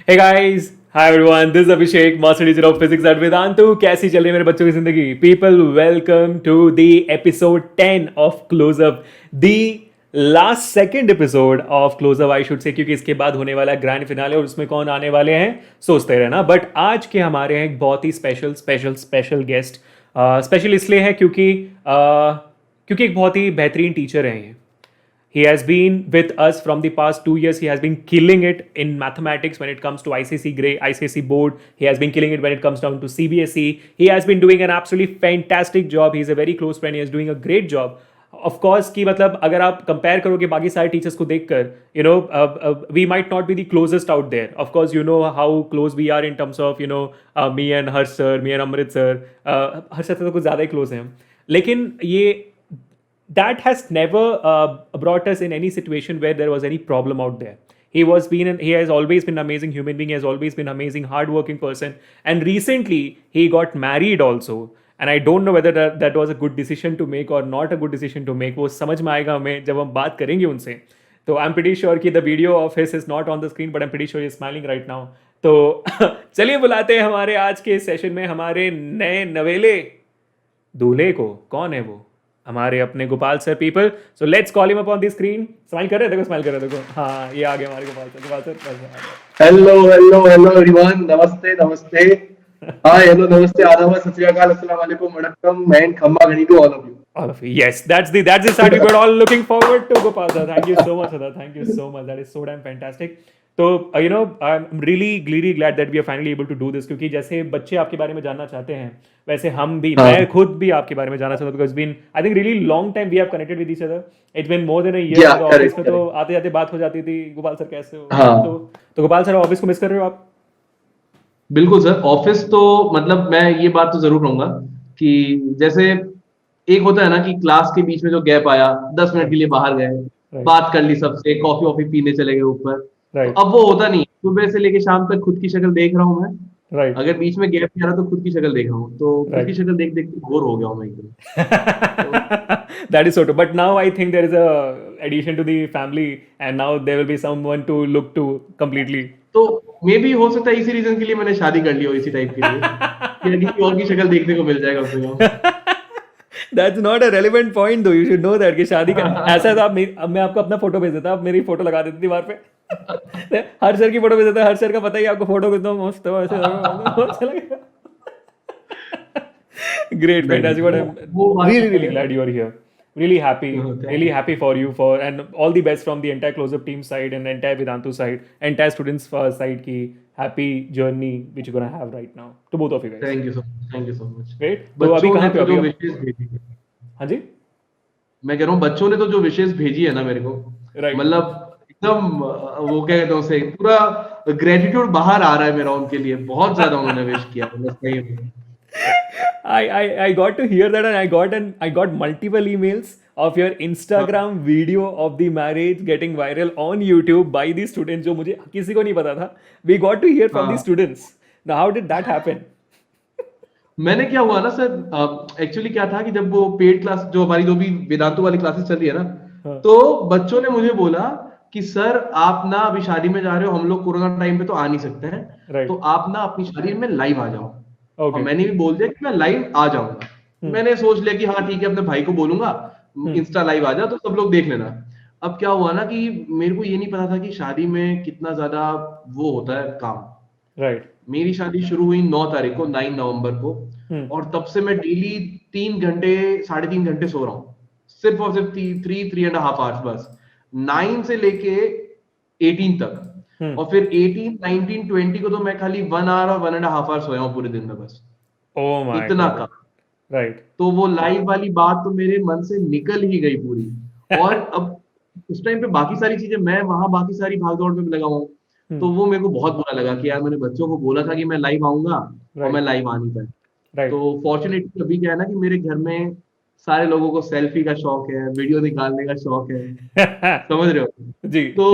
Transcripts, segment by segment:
Hey guys, hi everyone. This is Abhishek, Master Teacher of Physics at Vedantu. कैसी चल रही है मेरे बच्चों की जिंदगी? People, welcome to the episode 10 of Close Up, the last second episode of Close Up, I should say, क्योंकि इसके बाद होने वाला है ग्रैंड फिनाले और उसमें कौन आने वाले हैं सोचते रहना. बट आज के हमारे हैं एक बहुत ही स्पेशल गेस्ट. स्पेशल इसलिए है क्योंकि एक बहुत ही बेहतरीन टीचर हैं ये. He has been with us from the past 2 years. He has been killing it in mathematics when it comes to ICSE board. He has been killing it when it comes down to CBSE. He has been doing an absolutely fantastic job. He is a very close friend. He is doing a great job. Of course, कि मतलब अगर आप compare करोगे बाकी सारे teachers को देखकर, we might not be the closest out there. Of course, you know how close we are in terms of me and Harsh sir, me and Amrit sir. Harsh sir तो कुछ ज़्यादा ही close हैं हम. लेकिन ये that has never brought us in any situation where there was any problem out there. He has always been an amazing human being. He has always been an amazing hardworking person. And recently he got married also. And I don't know whether that was a good decision to make or not a good decision to make. वो समझ में आएगा हमें जब हम बात करेंगे उनसे. तो I'm pretty sure कि the video of his is not on the screen, but I'm pretty sure he's smiling right now. तो चलिए बुलाते हैं हमारे आज के सेशन में हमारे नए नवेले दूल्हे को. कौन है वो? हमारे अपने Gopal sir. People, so let's call him up on the screen. Smile कर रहे देखो, स्माइल कर रहे देखो. हाँ, ये आ गए हमारे गोपाल सर. Hello everyone. नमस्ते नमस्ते. हाय हेलो नमस्ते आदाब सत श्री अकाल अस्सलाम वालेकुम वणक्कम एंड खम्मा घनी to all of you. Yes, that's the start we were all looking forward to. Gopal sir, thank you so much for that. Thank you so much. That is so damn fantastic. तो I'm really glad that we are finally able to do this, क्योंकि जैसे बच्चे आपके बारे में जानना चाहते हैं वैसे हम भी, मैं खुद भी आपके बारे में जानना चाहता हूँ. because it's been I think really long time we have connected with each other. It's been more than a year. Office में तो आते जाते बात हो जाती थी. गोपाल सर कैसे हो? तो गोपाल सर ऑफिस को मिस कर रहे हो आप? बिल्कुल सर. ऑफिस तो मतलब मैं ये बात तो जरूर कहूंगा कि जैसे एक होता है ना कि क्लास के बीच में जो गैप आया, 10 मिनट के लिए बाहर गए, बात कर ली सबसे, कॉफी वॉफी पीने चले गए ऊपर. तो अब वो होता नहीं. सुबह से लेके शाम तक खुद की शक्ल देख रहा हूँ मैं. अगर बीच में गैप नहीं आ रहा तो खुद की शक्ल देख रहा हूँ. तो खुद की शक्ल देख देख के बोर हो गया हूँ मैं एकदम. That is so true. But now I think there is a addition to the family, and now there will be someone to look to completely. तो मे बी हो सकता है इसी रीजन के लिए मैंने शादी कर ली हो, इसी टाइप के लिए कि किसी और की शक्ल देखने को मिल जाएगा उसको. That's not a relevant point though. You should know that कि शादी का ऐसा था. अब मैं आपको अपना फोटो भेज देता. आप मेरी फोटो लगा देती दीवार पे. हर सर की फोटो भेज देता. हर सर का पता ही आपको फोटो कितना मस्त है. ऐसे लगेगा. Great, fantastic. But I'm really glad you are here. Really happy for you and all the best from the entire close-up team side and entire Vedantu side, entire students side की happy journey which you're gonna have right now. To both of you guys. Thank you so much. Great. तो अभी कहाँ पे जो विशेष भेजी है? हाँ जी. मैं कह रहा हूँ बच्चों ने तो जो विशेष भेजी है ना मेरे को, मतलब एकदम वो क्या कहते हैं उसे, पूरा ग्रेटिट्यूड बाहर आ रहा है मेरा उनके लिए. बहुत ज्यादा उन्होंने विश किया. I got to hear that, and I got multiple emails of your Instagram video of the marriage getting viral on YouTube by the students, जो मुझे किसी को नहीं पता था. We got to hear from the students. Now how did that happen? मैंने क्या हुआ ना सर, एक्चुअली क्या था कि जब वो पेड क्लास जो हमारी जो भी वेदांतु वाली क्लासेस चल रही है ना, तो बच्चों ने मुझे बोला कि सर आप ना अभी शादी में जा रहे हो, हम लोग कोरोना टाइम पे तो आ नहीं सकते हैं, तो आप ना अपनी शादी में लाइव आ जाओ. और मैंने भी बोल दिया कि मैं लाइव आ जाऊंगा. मैंने सोच लिया कि हाँ ठीक है, अपने भाई को बोलूंगा इंस्टा लाइव आ जा तो सब लोग देख लेना. अब क्या हुआ ना कि मेरे को ये नहीं पता था कि शादी में कितना ज्यादा वो होता है काम. मेरी शादी शुरू हुई 9 तारीख को, 9 नवंबर को, और तब से मैं डेली 3 घंटे 3.5 घंटे सो रहा हूँ. सिर्फ और सिर्फ 3.5 आवर्स बस, 9 से लेके 18 तक. और फिर 18, 19, 20 को तो मैं खाली 1 आवर और 1.5 आवर सोया हूँ पूरे दिन में बस. इतना का. तो वो लाइव वाली बात तो मेरे मन से निकल ही गई पूरी. और अब उस टाइम पे बाकी सारी चीजें, मैं वहां बाकी सारी भागदौड़ में लगा हूँ, तो वो मेरे को बहुत बुरा लगा कि यार मैंने बच्चों को बोला था कि मैं लाइव आऊंगा और मैं लाइव आ नहीं पाया. तो फॉर्चुनेटली अभी क्या है ना कि मेरे घर में सारे लोगों को सेल्फी का शौक है, वीडियो निकालने का शौक है. समझ रहे हो जी. तो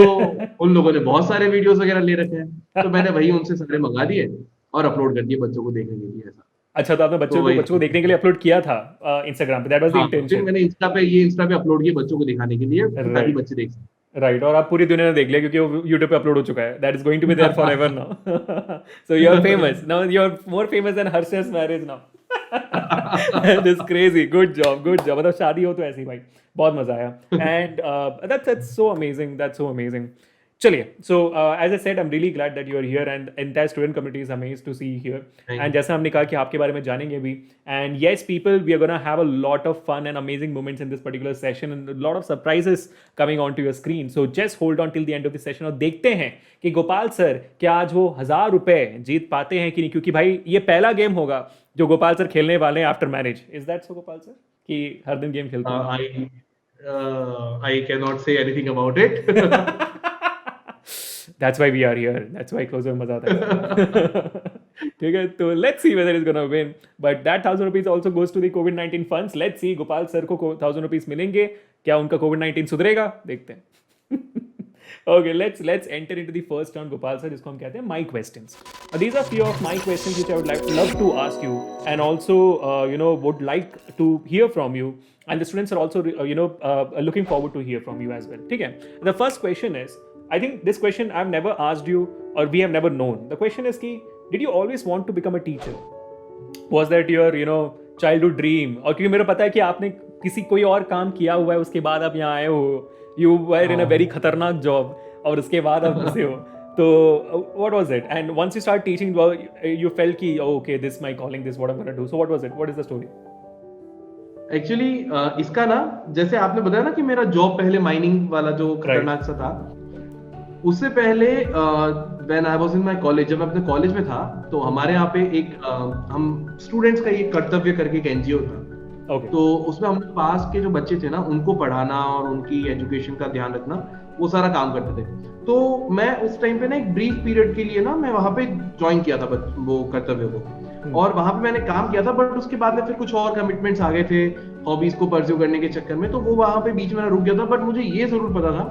उन लोगों ने बहुत सारे वीडियोस वगैरह ले रखे हैं, तो मैंने वही उनसे सारे मंगा दिए और अपलोड कर दिए बच्चों को देखने के लिए. ऐसा. अच्छा, तो आपने बच्चों को देखने के लिए अपलोड किया था इंस्टाग्राम पे. That was the intention. मैंने इंस्टा पे अपलोड किया बच्चों को दिखाने के लिए ताकि बच्चे देख सकें. राइट, और आप पूरी दुनिया ने देख लिया क्योंकि वो यूट्यूब पे अपलोड हो चुका है. That is going to be there for ever now. So you are famous now, you are more famous than Harsh's marriage now. This crazy. Good job, good job. मतलब शादी हो तो ऐसी भाई. बहुत मजा आया. And that's so amazing, that's so amazing. चलिए, so as I said, I'm really glad that you are here and entire student community is amazed to see you here. Thank And जैसा हमने कहा कि आपके बारे में जानेंगे भी. And yes, people, we are gonna have a lot of fun and amazing moments in this particular session and a lot of surprises coming onto your screen. So just hold on till the end of the session और देखते हैं कि Gopal sir क्या आज वो 1000 रुपए जीत पाते हैं कि नहीं, क्योंकि भाई ये पहला गेम होगा जो गोपाल सर खेलने वाले हैं after marriage. Is that so Gopal sir, कि हर दिन गेम खेलते हैं? I cannot say anything about it. That's why we are here. That's why closer मजा आता है. ठीक है, तो let's see whether he's gonna win. But that 1000 rupees also goes to the COVID-19 funds. Let's see Gopal sir को 1000 rupees मिलेंगे, क्या उनका COVID-19 सुधरेगा, देखते हैं. Okay, let's enter into the first round, Gopal sir, जिसको हम कहते हैं my questions. These are few of my questions which I would love to ask you, and also would like to hear from you. And the students are also looking forward to hear from you as well. ठीक है. The first question is, I think this question I've never asked you or we have never known. The question is कि did you always want to become a teacher? Was that your childhood dream? और क्योंकि मेरे पता है कि आपने कोई और काम किया हुआ है उसके बाद आप यहाँ आए हो. You were in a very खतरनाक job और उसके बाद आप फंसे हो. तो what was it? And once you start teaching, you felt कि okay, this is my calling, this is what I'm gonna do. So what was it? What is the story? Actually इसका ना, जैसे आपने बताया ना कि मेरा जॉब पहले माइनिंग वाला जो खतरनाक सा था, उससे पहले when I was in my college, जब मैं अपने कॉलेज में था, तो हमारे यहाँ पे एक हम स्टूडेंट्स का एक कर्तव्य करके एक एनजीओ था. Okay. तो उसमें हम पास के जो बच्चे थे ना, उनको पढ़ाना और उनकी एजुकेशन का ध्यान रखना, वो सारा काम करते थे. तो मैं उस टाइम पे ना एक ब्रीफ पीरियड के लिए ना मैं वहां पे ज्वाइन किया था वो कर्तव्य को, और वहां पे मैंने काम किया था. बट उसके बाद में फिर कुछ और कमिटमेंट्स आ गए थे हॉबीज को परस्यू करने के चक्कर में, तो वो वहां पे बीच में रुक गया था. बट मुझे ये जरूर पता था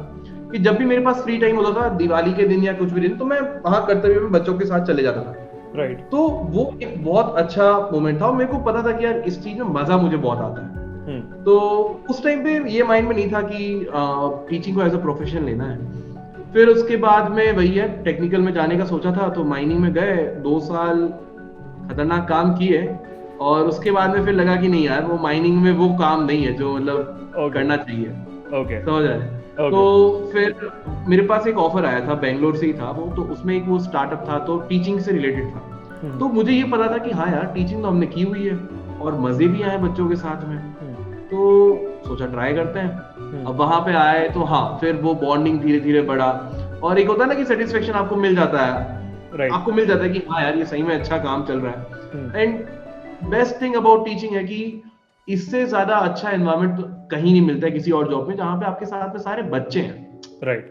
कि जब भी मेरे पास फ्री टाइम होता था, दिवाली के दिन या कुछ भी दिन, तो मैं वहां कर्तव्य में बच्चों के साथ चले जाता था. राइट. तो वो एक बहुत अच्छा मोमेंट था और मेरे को पता था कि यार इस चीज में मजा मुझे बहुत आता है. तो उस टाइम पे ये माइंड में नहीं था कि टीचिंग को एज अ प्रोफेशन लेना है. फिर उसके बाद में वही है, टेक्निकल में जाने का सोचा था, तो माइनिंग में गए, 2 साल खतरनाक काम किए, और उसके बाद में फिर लगा कि नहीं यार, वो माइनिंग में वो काम नहीं है जो मतलब करना चाहिए. समझ रहे हैं? तो फिर मेरे पास एक ऑफर आया था, बेंगलोर से ही था वो, तो उसमें एक वो स्टार्टअप था, तो टीचिंग से रिलेटेड था. तो मुझे ये पता था कि हाँ यार, टीचिंग तो हमने की हुई है और मजे भी आए बच्चों के साथ में, तो सोचा ट्राई करते हैं. अब वहां पे आए तो हाँ, फिर वो बॉन्डिंग धीरे धीरे बढ़ा, और एक होता है ना कि सेटिस्फेक्शन आपको मिल जाता है. आपको मिल जाता है कि हाँ यार, ये सही में अच्छा काम चल रहा है. And best thing about teaching है कि इससे ज्यादा अच्छा एनवायरनमेंट कहीं नहीं मिलता है किसी और जॉब में, जहां पे आपके साथ में सारे बच्चे हैं. Right.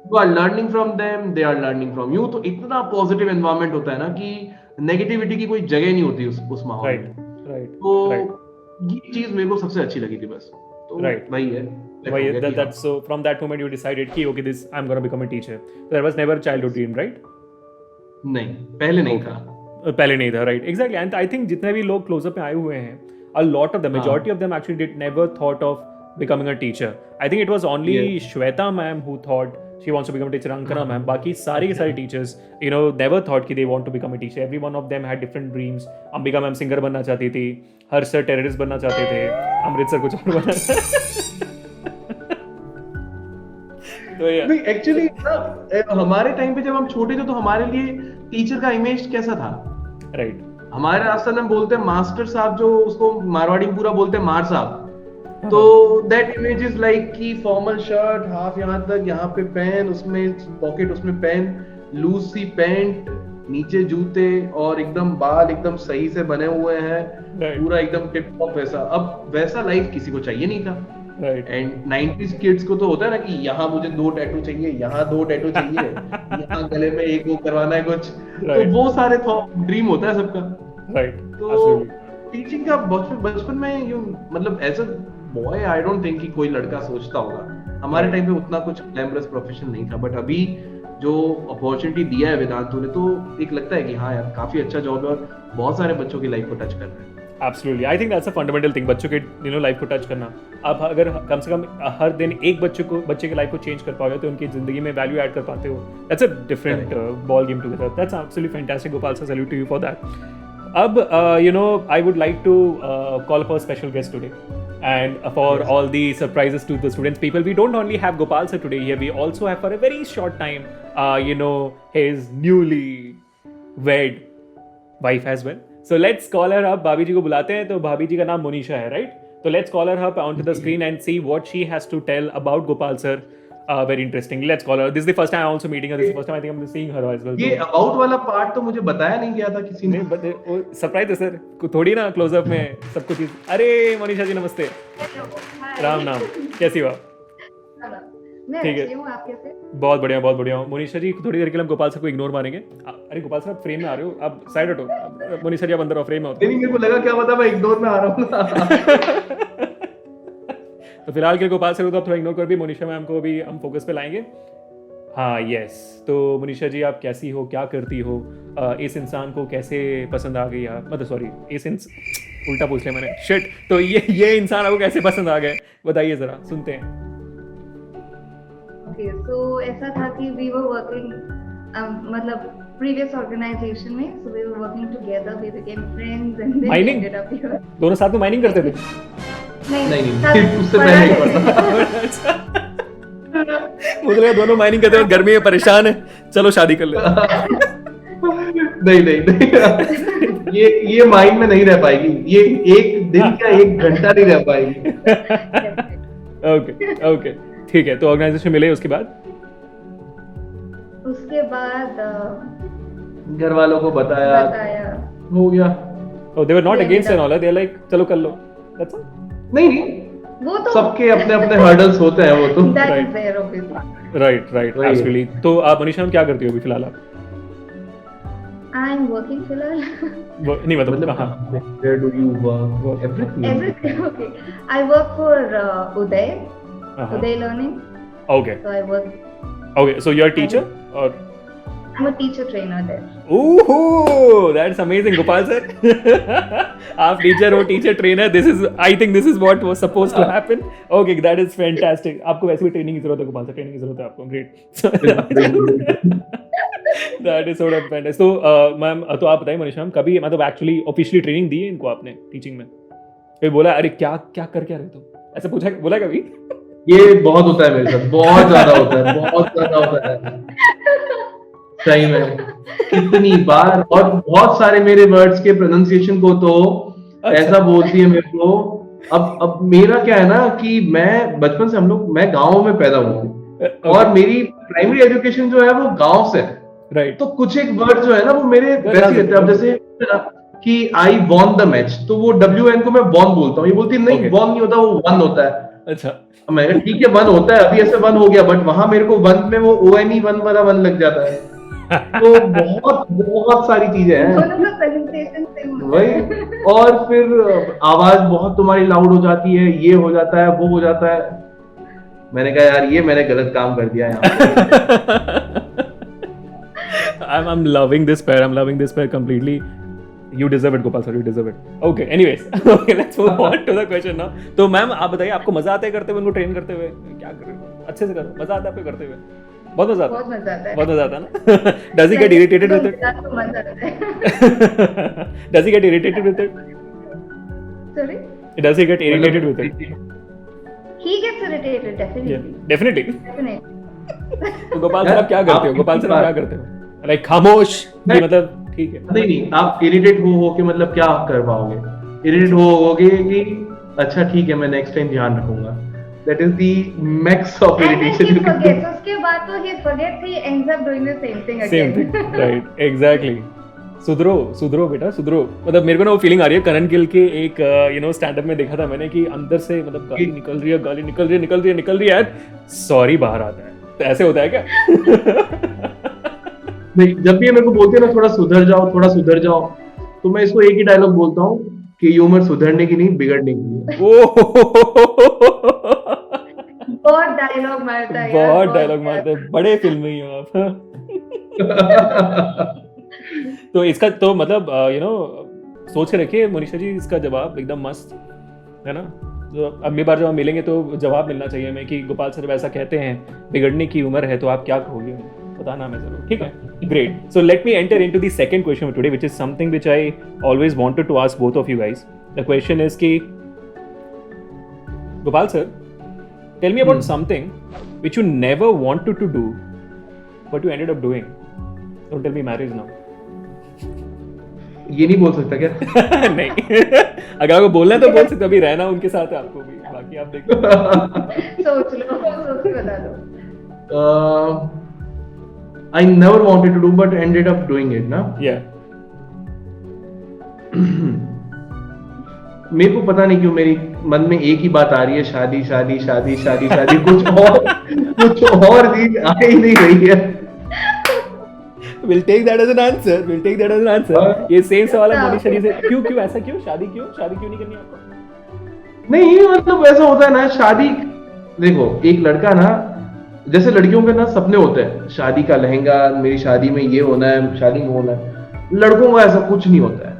You are learning from them, they are learning from you. तो इतना पॉजिटिव एनवायरनमेंट होता है ना कि नेगेटिविटी की कोई जगह नहीं होती उस माहौल में. तो ये चीज मेरे को सबसे अच्छी लगी थी बस. तो वही है. That's so from that moment you decided कि okay, this I'm gonna become a teacher. So that was never childhood dream, right? नहीं, पहले नहीं था. पहले नहीं था, right? Exactly. And I think जितने भी लोग क्लोजअप में आए हुए हैं, a lot of them, majority of them actually did never thought of becoming a teacher. I think it was only Shweta ma'am who thought she wants to become a teacher. Ankana ma'am, बाकी सारे के सारे teachers, never thought कि they want to become a teacher. Every one of them had different dreams. Ambika ma'am singer बनना चाहती थी, हर्ष sir terrorist बनना चाहते थे, अमृत सर कुछ और बनना. तो एक्चुअली हमारे टाइम पे जब हम छोटे थे, तो हमारे लिए टीचर का इमेज कैसा था? राइट. हमारे राजस्थान में बोलते हैं मास्टर साहब, जो उसको मारवाड़ी में पूरा बोलते हैं मार साहब. तो दैट इमेज इज लाइक कि फॉर्मल शर्ट, हाफ यहाँ तक, यहाँ पे पेन, उसमें पॉकेट, उसमें पेन, लूज सी पैंट, नीचे जूते, और एकदम बाल एकदम सही से बने हुए हैं, पूरा एकदम टिप टॉप वैसा. अब वैसा लाइफ किसी को चाहिए नहीं था. एंड 90s किड्स को तो होता है ना कि यहाँ मुझे 2 टैटू चाहिए, यहाँ 2 टैटू चाहिए, यहाँ गले में एक वो करवाना है कुछ. तो वो सारे ड्रीम होता है सबका. राइट. तो टीचिंग का बचपन में मतलब as a boy I don't think कि कोई लड़का सोचता होगा. हमारे टाइम पे उतना कुछ ग्लैमरस प्रोफेशन नहीं था. बट अभी जो अपॉर्चुनिटी दिया है वेदांतु ने, तो एक लगता है कि हाँ यार, काफी अच्छा जॉब है और बहुत सारे बच्चों की लाइफ को टच कर रहा है. Absolutely I think that's a fundamental thing, बच्चों के लाइफ को टच करना। आप अगर कम से कम हर दिन एक बच्चे की लाइफ को चेंज कर पाओगे तो उनकी जिंदगी में वैल्यू ऐड कर पाते हो, that's a different ball game together. That's absolutely fantastic Gopal sir, salute to you for that. अब I would like to call up our special guest today, and for all the surprises to the students, people, we don't only have Gopal sir today here, we also have for a very short time his newly wed wife as well. So let's call her up. भाभी जी को बुलाते हैं। तो भाभी जी का नाम मोनिशा है, right? तो let's call her up onto the screen and see what she has to tell about Gopal sir. Very interesting. Let's call her. This is the first time I'm also meeting her. This is the first time I think I'm seeing her as well. ये about वाला part तो मुझे बताया नहीं गया था किसी ने। नहीं, सरप्राइज है सर, थोड़ी ना क्लोजअप में सब कुछ। अरे मोनिशा जी नमस्ते। राम नाम, कैसी हो आप? ठीक है, बहुत बढ़िया बहुत बढ़िया हूँ। मोनिशा जी थोड़ी देर के लिए हम गोपाल सर को इग्नोर मारेंगे। अरे गोपाल सर आप फ्रेम में आ रहे हो, आप साइड हटो। मोनिशा जी आप अंदर आओ, फ्रेम में हो। नहीं, मेरे को लगा क्या पता मैं इग्नोर में आ रहा हूँ। तो फिलहाल के गोपाल सर को तो आप थोड़ा इग्नोर कर भी, मोनिशा मैम को भी हम फोकस पे लाएंगे। हाँ यस, तो मोनिशा जी आप कैसी हो, क्या करती हो, इस इंसान को कैसे पसंद आ गई आप, मतलब सॉरी उल्टा पूछ लिया मैंने, शिट। तो ये इंसान आपको कैसे पसंद आ गए, बताइए जरा, सुनते हैं। ओके, तो ऐसा था कि वी वर वर्किंग मतलब प्रीवियस ऑर्गेनाइजेशन में, so we were working together, we became friends and then ended up here. दोनों साथ में माइनिंग करते थे? नहीं, उससे पहले नहीं पढ़ता। मुझे लगा दोनों माइनिंग करते हैं, गर्मी में परेशान है, चलो शादी कर ले। नहीं, ये माइंड में नहीं रह पाएगी, ये एक दिन का 1 घंटा नहीं रह पाएगी। ओके ठीक है, तो ऑर्गेनाइजेशन मिले, उसके बाद घर वालों को बताया हो गया। Oh, they were not against and all, they were like चलो कर लो, that's all. नहीं, वो तो सबके अपने अपने हर्डल्स होते हैं, वो तो राइट एब्सोल्युटली। तो आप मनीषा क्या करती हो अभी फिलहाल आप? आई एम वर्किंग फिलहाल। नहीं मतलब कहाँ? Where do you work? Everything. Okay. I work for Uday Learning. Okay. So I work. Okay, so you're a teacher or? I'm a teacher trainer there. Ooh, that's amazing, Gopal sir. आप teacher हो, teacher trainer, I think this is what was supposed to happen. Okay, that is fantastic. आपको वैसे भी training की जरूरत है Gopal sir, training की जरूरत है आपको, great. That is sort of fantastic. So, ma'am तो आप बताइए मनीषा मैम, कभी मतलब एक्चुअली ऑफिशियली ट्रेनिंग दी है इनको आपने टीचिंग में? कभी बोला अरे क्या कर क्या रहे तुम, ऐसा बोला कभी? ये बहुत होता है मेरे साथ, बहुत ज्यादा होता है सही में, कितनी बार। और बहुत सारे मेरे वर्ड्स के प्रोनाउंसिएशन को तो ऐसा बोलती है मेरे को। अब मेरा क्या है ना कि मैं बचपन से मैं गांव में पैदा हुआ हूँ और मेरी प्राइमरी एजुकेशन जो है वो गांव से है, राइट। तो कुछ एक वर्ड जो है ना वो मेरे वैसे रहते हैं। अब जैसे कि आई वॉन द मैच, तो वो WN को मैं वॉन बोलता हूँ, ये बोलती नहीं वॉन नहीं होता, वो वन होता है। अच्छा, मैं ठीक है वन होता है, अभी ऐसे वन हो गया, बट वहां मेरे को वन में वो ONE वन वाला वन लग जाता है। तो बहुत सारी चीजें हैं वही। और फिर आवाज बहुत तुम्हारी लाउड हो जाती है, ये हो जाता है, वो हो जाता है। मैंने कहा यार ये मैंने गलत काम कर दिया यहाँ। I'm loving this pair completely. You deserve it, Gopal sir, you deserve it. Okay, anyways, okay, let's move on to the question now. तो मैम आप बताइए, आपको मजा आता है करते हुए, उनको ट्रेन करते हुए? क्या कर रहे हो, अच्छे से करो, मजा आता है आपको करते हुए? बहुत मजा आता है ना? Does he get irritated with it? Does he get irritated with it? Sorry? Does he get irritated with it? He gets irritated, definitely. Yeah, definitely. तो गोपाल सर आप क्या करते हो? लाइक खामोश, मतलब ठीक है। नहीं, आप इरिटेट हो के मतलब क्या कर पाओगे? इरिटेट होगे कि अच्छा ठीक है मैं नेक्स्ट टाइम ध्यान रखूंगा। That is the max of irritation. And then he forgets. उसके बाद तो he forgets, he ends up doing the same thing again. Same thing, right? Exactly. सुधरो बेटा सुधरो। मतलब मेरे को ना वो फीलिंग आ रही है, करण गिल के एक स्टैंड अप में देखा था मैंने कि अंदर से मतलब गाली निकल रही है, सॉरी बाहर आता है। तो ऐसे होता है क्या? नहीं, जब भी मेरे को बोलते हैं ना थोड़ा सुधर जाओ, तो मैं इसको एक ही डायलॉग बोलता हूँ कि ये उम्र सुधरने की नहीं बिगड़ने की है। बहुत डायलॉग मारता है, बड़े फिल्मी हो आप। तो इसका तो मतलब सोच के रखिए मोनिशा जी इसका जवाब एकदम मस्त है ना। तो अगली बार जब हम मिलेंगे तो जवाब मिलना चाहिए हमें कि गोपाल सर वैसा कहते हैं बिगड़ने की उम्र है तो आप क्या कहोगे, बताना हमें जरूर, ठीक है। Great, so let me enter into the second question today which is something which I always wanted to ask both of you guys. The question is कि Gopal sir tell me about something which you never wanted to do but you ended up doing. Don't tell me marriage now. ये नहीं बोल सकता क्या? नहीं, अगर आपको बोलना है तो बोल सकते, अभी रहना उनके साथ है आपको भी, बाकी आप देखो। सोच लो, सोच के बता दो। I never wanted to do but ended up doing it ना। Yeah. मेरे को पता नहीं क्यों मेरी मन में एक ही बात आ रही है, शादी शादी शादी शादी शादी, कुछ और चीज आ ही नहीं रही है। We'll take that as an answer. We'll take that as an answer. ये सेम सवाल है मोनिशा जी से, क्यों ऐसा क्यों, शादी क्यों नहीं करनी आपको? नहीं मतलब ऐसा होता है ना, शादी देखो एक लड़का ना, जैसे लड़कियों के ना सपने होते हैं, शादी का लहंगा, मेरी शादी में ये होना है, शादी में होना है। लड़कों का ऐसा कुछ नहीं होता है।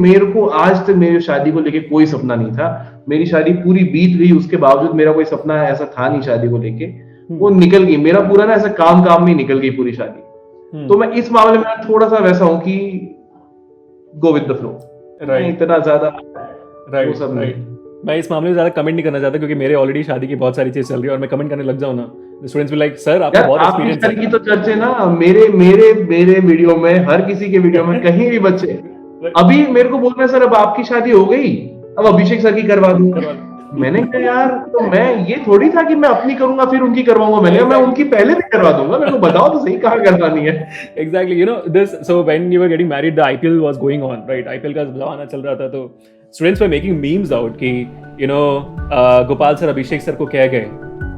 मेरे को आज तक मेरी शादी को लेके कोई सपना नहीं था। मेरी शादी पूरी बीत गई, उसके बावजूद मेरा कोई सपना ऐसा था नहीं शादी को लेके, वो निकल गई। मेरा पूरा ना ऐसा काम में निकल गई पूरी शादी। तो मैं इस मामले में थोड़ा सा वैसा हूं कि गो विद द फ्लो, इतना ज्यादा राइट सब राइट। मैं इस मामले में ज्यादा कमेंट नहीं करना चाहता क्योंकि मेरे ऑलरेडी शादी की बहुत सारी चीज चल रही है और मैं कमेंट करने लग जाऊं ना, स्टूडेंट्स विल लाइक सर आपका बहुत एक्सपीरियंस है। की तो चर्चे ना मेरे वीडियो में, हर किसी के वीडियो में, कहीं भी बच्चे अभी मेरे को बोल रहे हैं सर अब आपकी शादी हो गई, अब अभिषेक सर की करवा दूं। मैंने कहा यार तो मैं ये थोड़ी था कि मैं अपनी करूंगा फिर उनकी करवाऊंगा। मैंने कहा मैं उनकी पहले भी करवा दूंगा, मेरे को बताओ तो सही कहाँ करवानी है। Exactly, you know this. So when you were getting married, the IPL was going on, right? IPL का जमाना चल रहा था, तो students were making memes out कि you know Gopal sir Abhishek sir को कह गए,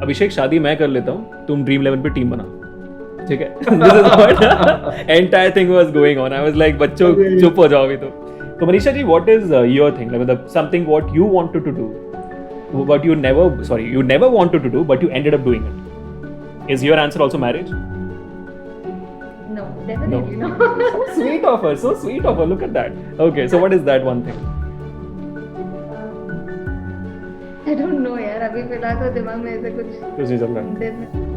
अभिषेक शादी मैं कर लेता हूँ, तुम ड्रीम 11 पे टीम बना, ठीक है। This is what entire thing was going on. I was like बच्चों चुप हो जाओ अभी तो Manisha ji, what is your thing? Like something what you wanted to do, but you never wanted to do, but you ended up doing it. Is your answer also marriage? No, definitely no. So sweet of her. Look at that. Okay, so what is that one thing? I don't know यार, अभी फिलहाल तो दिमाग में ऐसे कुछ नहीं चल रहा।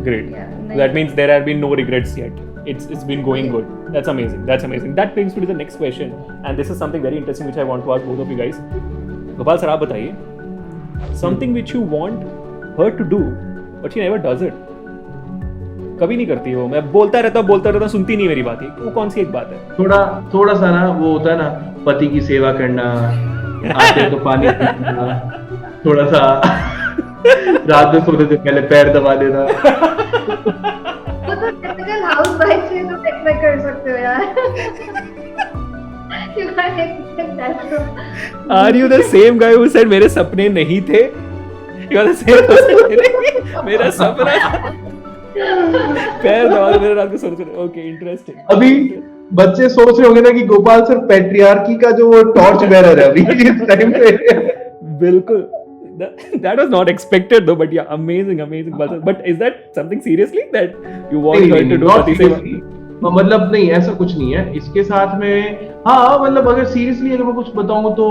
Great. Yeah, That means there have been no regrets yet. It's been going good. That's amazing. That brings me to the next question, and this is something very interesting which I want to ask both of you guys. Gopal sir आप बताइए, something which you want her to do but she never does it. कभी नहीं करती वो, मैं बोलता रहता सुनती नहीं मेरी बात। वो कौन सी एक बात है? थोड़ा सा ना वो होता है ना, पति की सेवा करना, आते तो पानी पीना, थोड़ा सा रात में सोने से पहले पैर दबा देना। वो तो टिपिकल हाउसवाइफ है, तो एक्सपेक्ट कर सकते हो यार। You can't expect that from... Are you the same guy who said मेरे सपने नहीं थे? You are the same person. मेरा सपना पैर दबा मेरे रात को सोने। Okay, interesting. अभी बच्चे सोच रहे होंगे ना कि गोपाल सर पैट्रियार्की का जो वो टॉर्च बेरर है अभी इस टाइम पे। बिल्कुल। That was not expected though, but yeah, amazing. But is that something seriously that you want her to do? Not seriously. मतलब नहीं, ऐसा कुछ नहीं है इसके साथ में। हाँ मतलब अगर सीरियसली अगर मैं कुछ बताऊं तो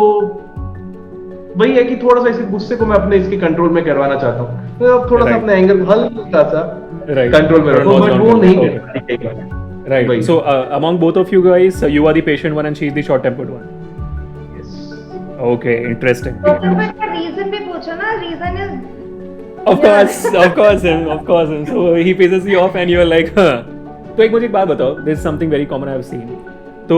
वही है कि थोड़ा सा इस गुस्से को मैं अपने इसके कंट्रोल में करवाना चाहता हूँ, तो थोड़ा सा अपना एंगर हल्का सा कंट्रोल में रखो, बट वो नहीं कर पाएगा। Right. So among both of you guys, you are the patient one and she is the short-tempered one. Yes. Okay, interesting. तो फिर रीजन भी पूछो ना, reason is Of course. So he pisses you off and you are like, huh. तो एक मुझे एक बात बताओ, this is something very common I have seen. तो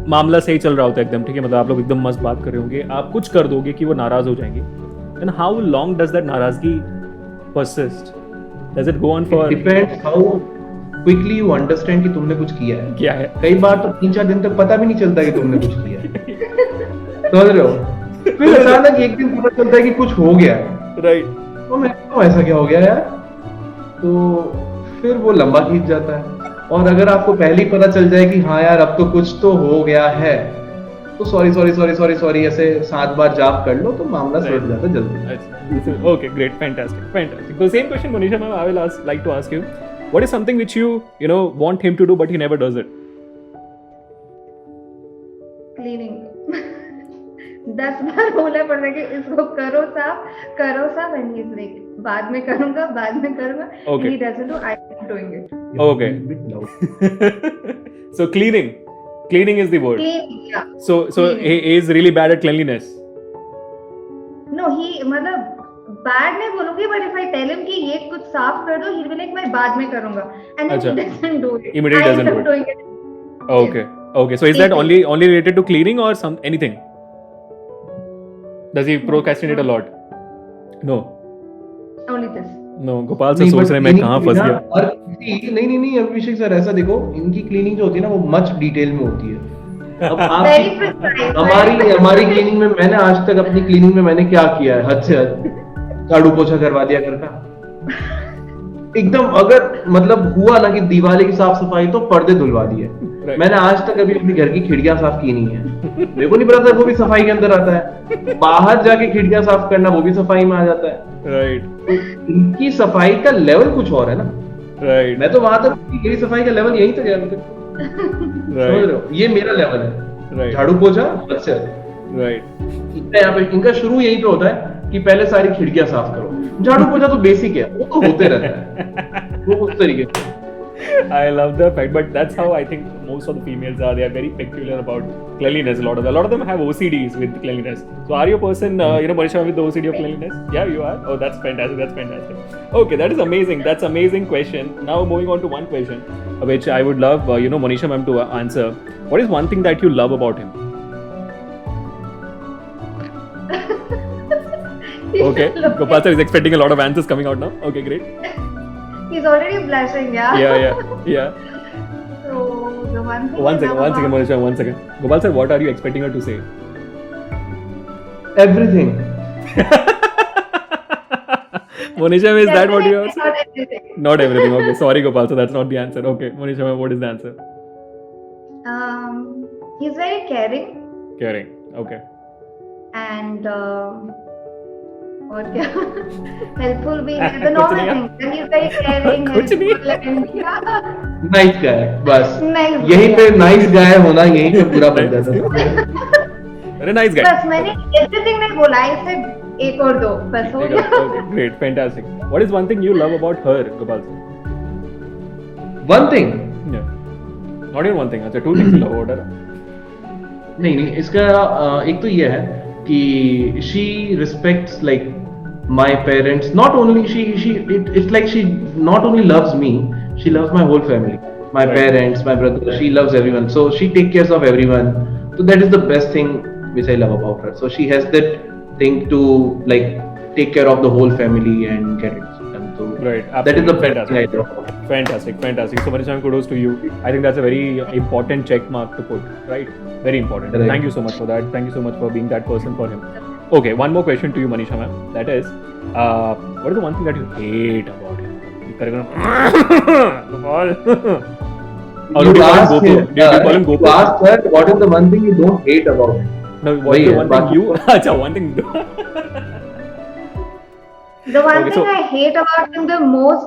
मामला सही चल रहा होता है एकदम, ठीक है, मतलब आप लोग एकदम मस्त बात कर रहे होंगे, आप कुछ कर दोगे कि वो नाराज हो जाएंगे, then how long does that नाराजगी persist? Does it go on for? It depends how quickly you understand कि तुमने कुछ किया है। क्या है? कई बार तो 3-4 दिन तक पता भी नहीं चलता कि तुमने कुछ किया है। समझ रहे हो? फिर अचानक एक दिन पता चलता है कि कुछ हो गया है। Right. तो मैं ऐसा क्या हो गया यार, तो फिर वो लंबा खींच जाता है। और अगर आपको पहले ही पता चल जाए कि हाँ यार अब तो कुछ तो हो गया है, तो सॉरी ऐसे 7 बार जाप कर लो तो मामला सुलझ जाता है जल्दी। Okay, great, fantastic. So same question, Monisha ma'am, I will like to ask you, what is something which you know want him to do but he never does it? cleaning. 10 बार बोला पड़ता कि इसको करो साफ and he's like बाद में करूंगा Okay. and he doesn't do, I'm doing it. Okay. Bit loud. So cleaning is the word. Clean, yeah. So Cleaning. he is really bad at cleanliness. No, he मतलब bad नहीं बोलूंगी, but if I tell him कि ये कुछ साफ कर दो, he'll be like मैं बाद में करूंगा, and then अच्छा. he doesn't do it. Immediately I doesn't end do up it. doing it. Okay. Okay. So is that only related to cleaning or anything? Does he procrastinate a lot? No. Only this. No. Gopal से नहीं, सोच but रहे मैं cleaning कहाँ भी फंस ना, गया. और नहीं अभिषेक सर, ऐसा देखो, इनकी क्लीनिंग जो होती है ना वो मच डिटेल में होती है. अब Very आपकी precise. हमारी क्लीनिंग में, मैंने आज तक अपनी क्लीनिंग में मैंने क्या किया है, हद से हद झाड़ू पोछा करवा दिया घर का एकदम. अगर मतलब हुआ ना कि दीवाली की साफ सफाई, तो पर्दे धुलवा दिए. Right. मैंने आज तक अभी अपनी घर की खिड़कियां साफ की नहीं है. मेरे को नहीं पता था वो भी सफाई के अंदर आता है. बाहर जाके खिड़कियां साफ करना वो भी सफाई में आ जाता है. Right. तो इनकी सफाई का लेवल कुछ और है ना. Right. मैं तो वहां तक, मेरी सफाई का लेवल यहीं तक है अभी तक. समझ रहे Right. हो, ये मेरा लेवल है. Right. झाड़ू पोछा बस से. Right. यहाँ पे इनका शुरू यहीं पे होता है कि पहले सारी खिड़कियां साफ करो. झाड़ू पोछा तो बेसिक है, वो तो होते रहता है वो उस तरीके से. I love the fact, but that's how I think most of the females are. They are very peculiar about cleanliness. A lot of them have OCDs with cleanliness. So are you a person, Manisha, with the OCD of cleanliness? Yeah, you are. Oh, that's fantastic. That's fantastic. Okay, that is amazing. That's amazing question. Now moving on to one question, which I would love, Manisha ma'am to answer. What is one thing that you love about him? Okay, Gopal sir is expecting a lot of answers coming out now. Okay, great. He's already blushing, yeah. Yeah. So the one thing. One I second, love Manisha, about- 1 second. Gopal sir, what are you expecting her to say? Everything. Monisha, is that what you are saying? Not everything. Not everything. Okay, sorry, Gopal. So that's not the answer. Okay, Monisha, what is the answer? He's very caring Caring. Okay. and और क्या helpful भी है. The normal नहीं thing. Then he's very caring, कुछ नहीं. helpful and yeah. Nice guy, बस Nice यहीं guy. पे नाइस गाय होना यहीं पे पूरा बन जाता है. Very nice guy. बस मैंने everything नहीं बोला, I said एक और दो बस हो गया. Okay, great, fantastic. What is one thing you love about her, Gopal sir? One thing. Yeah. Not even one thing. अच्छा, two things you love about her. नहीं, इसका एक तो ये है कि she respects like my parents. Not only it's like she not only loves me, she loves my whole family. My Right. parents, my brother, she loves everyone. So she takes care of everyone. So that is the best thing which I love about her. So she has that thing to like take care of the whole family and get it done. So Right. that is the Absolutely. best thing I love about her. Fantastic. So Manisha, kudos to you. I think that's a very important check mark to put. Right. Very important. Right. Thank you so much for that. Thank you so much for being that person for him. Okay, one more question to you, Manisha ma'am. That is, what is the one thing that you hate about him? Gopal. Or do you call him asked Gopu? him, Do you call him you Gopu? asked her what is the one thing you don't hate about him. No, what is वही the है, one thing बाकी you? अच्छा, one thing. The one Okay, thing so- I hate about him the most,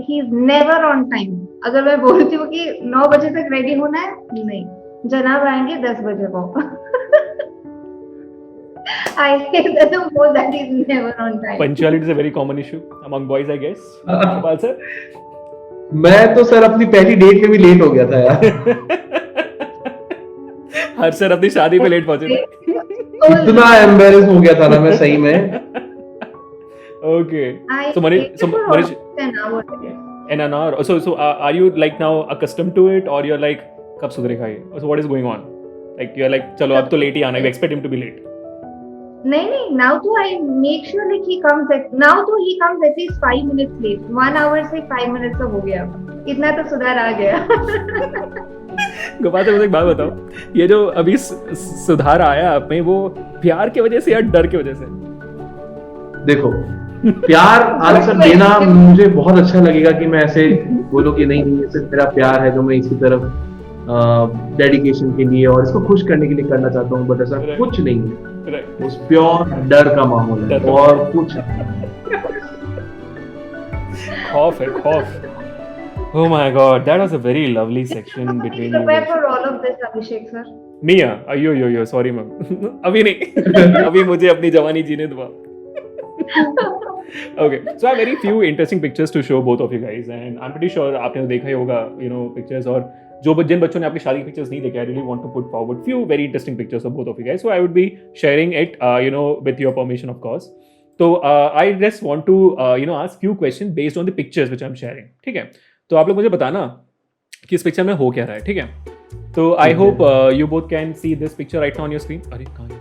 he's never on time. अगर मैं बोलती हूँ कि 9 बजे तक रेडी होना है, नहीं, जनाब आएंगे 10 बजे को. I hate that the most that he's never on time. Punctuality is a very common issue among boys, I guess. Gopal sir. मैं तो सर अपनी पहली डेट पे भी लेट हो गया था यार. हर सर अपनी शादी पे लेट पहुंचे थे. इतना एम्बेरस हो गया था ना मैं सही में. Okay. I So hate so it for Manish, almost an hour. in an hour. So are you like now accustomed to it, or you're like कब सुधरेगा ये? So what is going on? Like you're like चलो अब तो late ही आना है. You expect him to be late. नहीं, now तो I make sure like he comes at least 5 minutes late. 1 hour से 5 minutes तो हो गया. इतना तो सुधार आ गया. गोपाल सर मुझे एक बात बताओ, ये जो अभी सुधार आया आप में, वो प्यार की वजह से या डर की वजह से? देखो, प्यार आंसर देना मुझे बहुत अच्छा लगेगा कि मैं ऐसे बोलूं कि नहीं ये सिर्फ मेरा प्यार है जो मैं इसकी तरफ डेडिकेशन के लिए और इसको खुश करने के लिए करना चाहता हूँ, बट ऐसा Right. कुछ नहीं है. Right. उस प्योर डर का माहौल है डर का और कुछ खौफ है, खौफ. Oh my God, that was a very lovely section between you Prepare guys. for all of this, Abhishek sir. मिया, अयो यो यो, सॉरी मैम। अभी नहीं, अभी मुझे अपनी जवानी जीने दो। Okay, so I have very few interesting pictures to show both of you guys, and I'm pretty sure आपने देखा ही होगा, you know, pictures, और जिन बच्चों ने आपकी शादी की pictures नहीं देखे, I really want to put forward few very interesting pictures of both of you guys. So I would be sharing it, you know, with your permission, of course. So I just want to, you know, ask few questions based on the pictures which I'm sharing. ठीक है? तो आप लोग मुझे बताना कि इस picture में हो क्या रहा है, ठीक है? तो I hope you both can see this picture right now on your screen. अरे कहाँ है?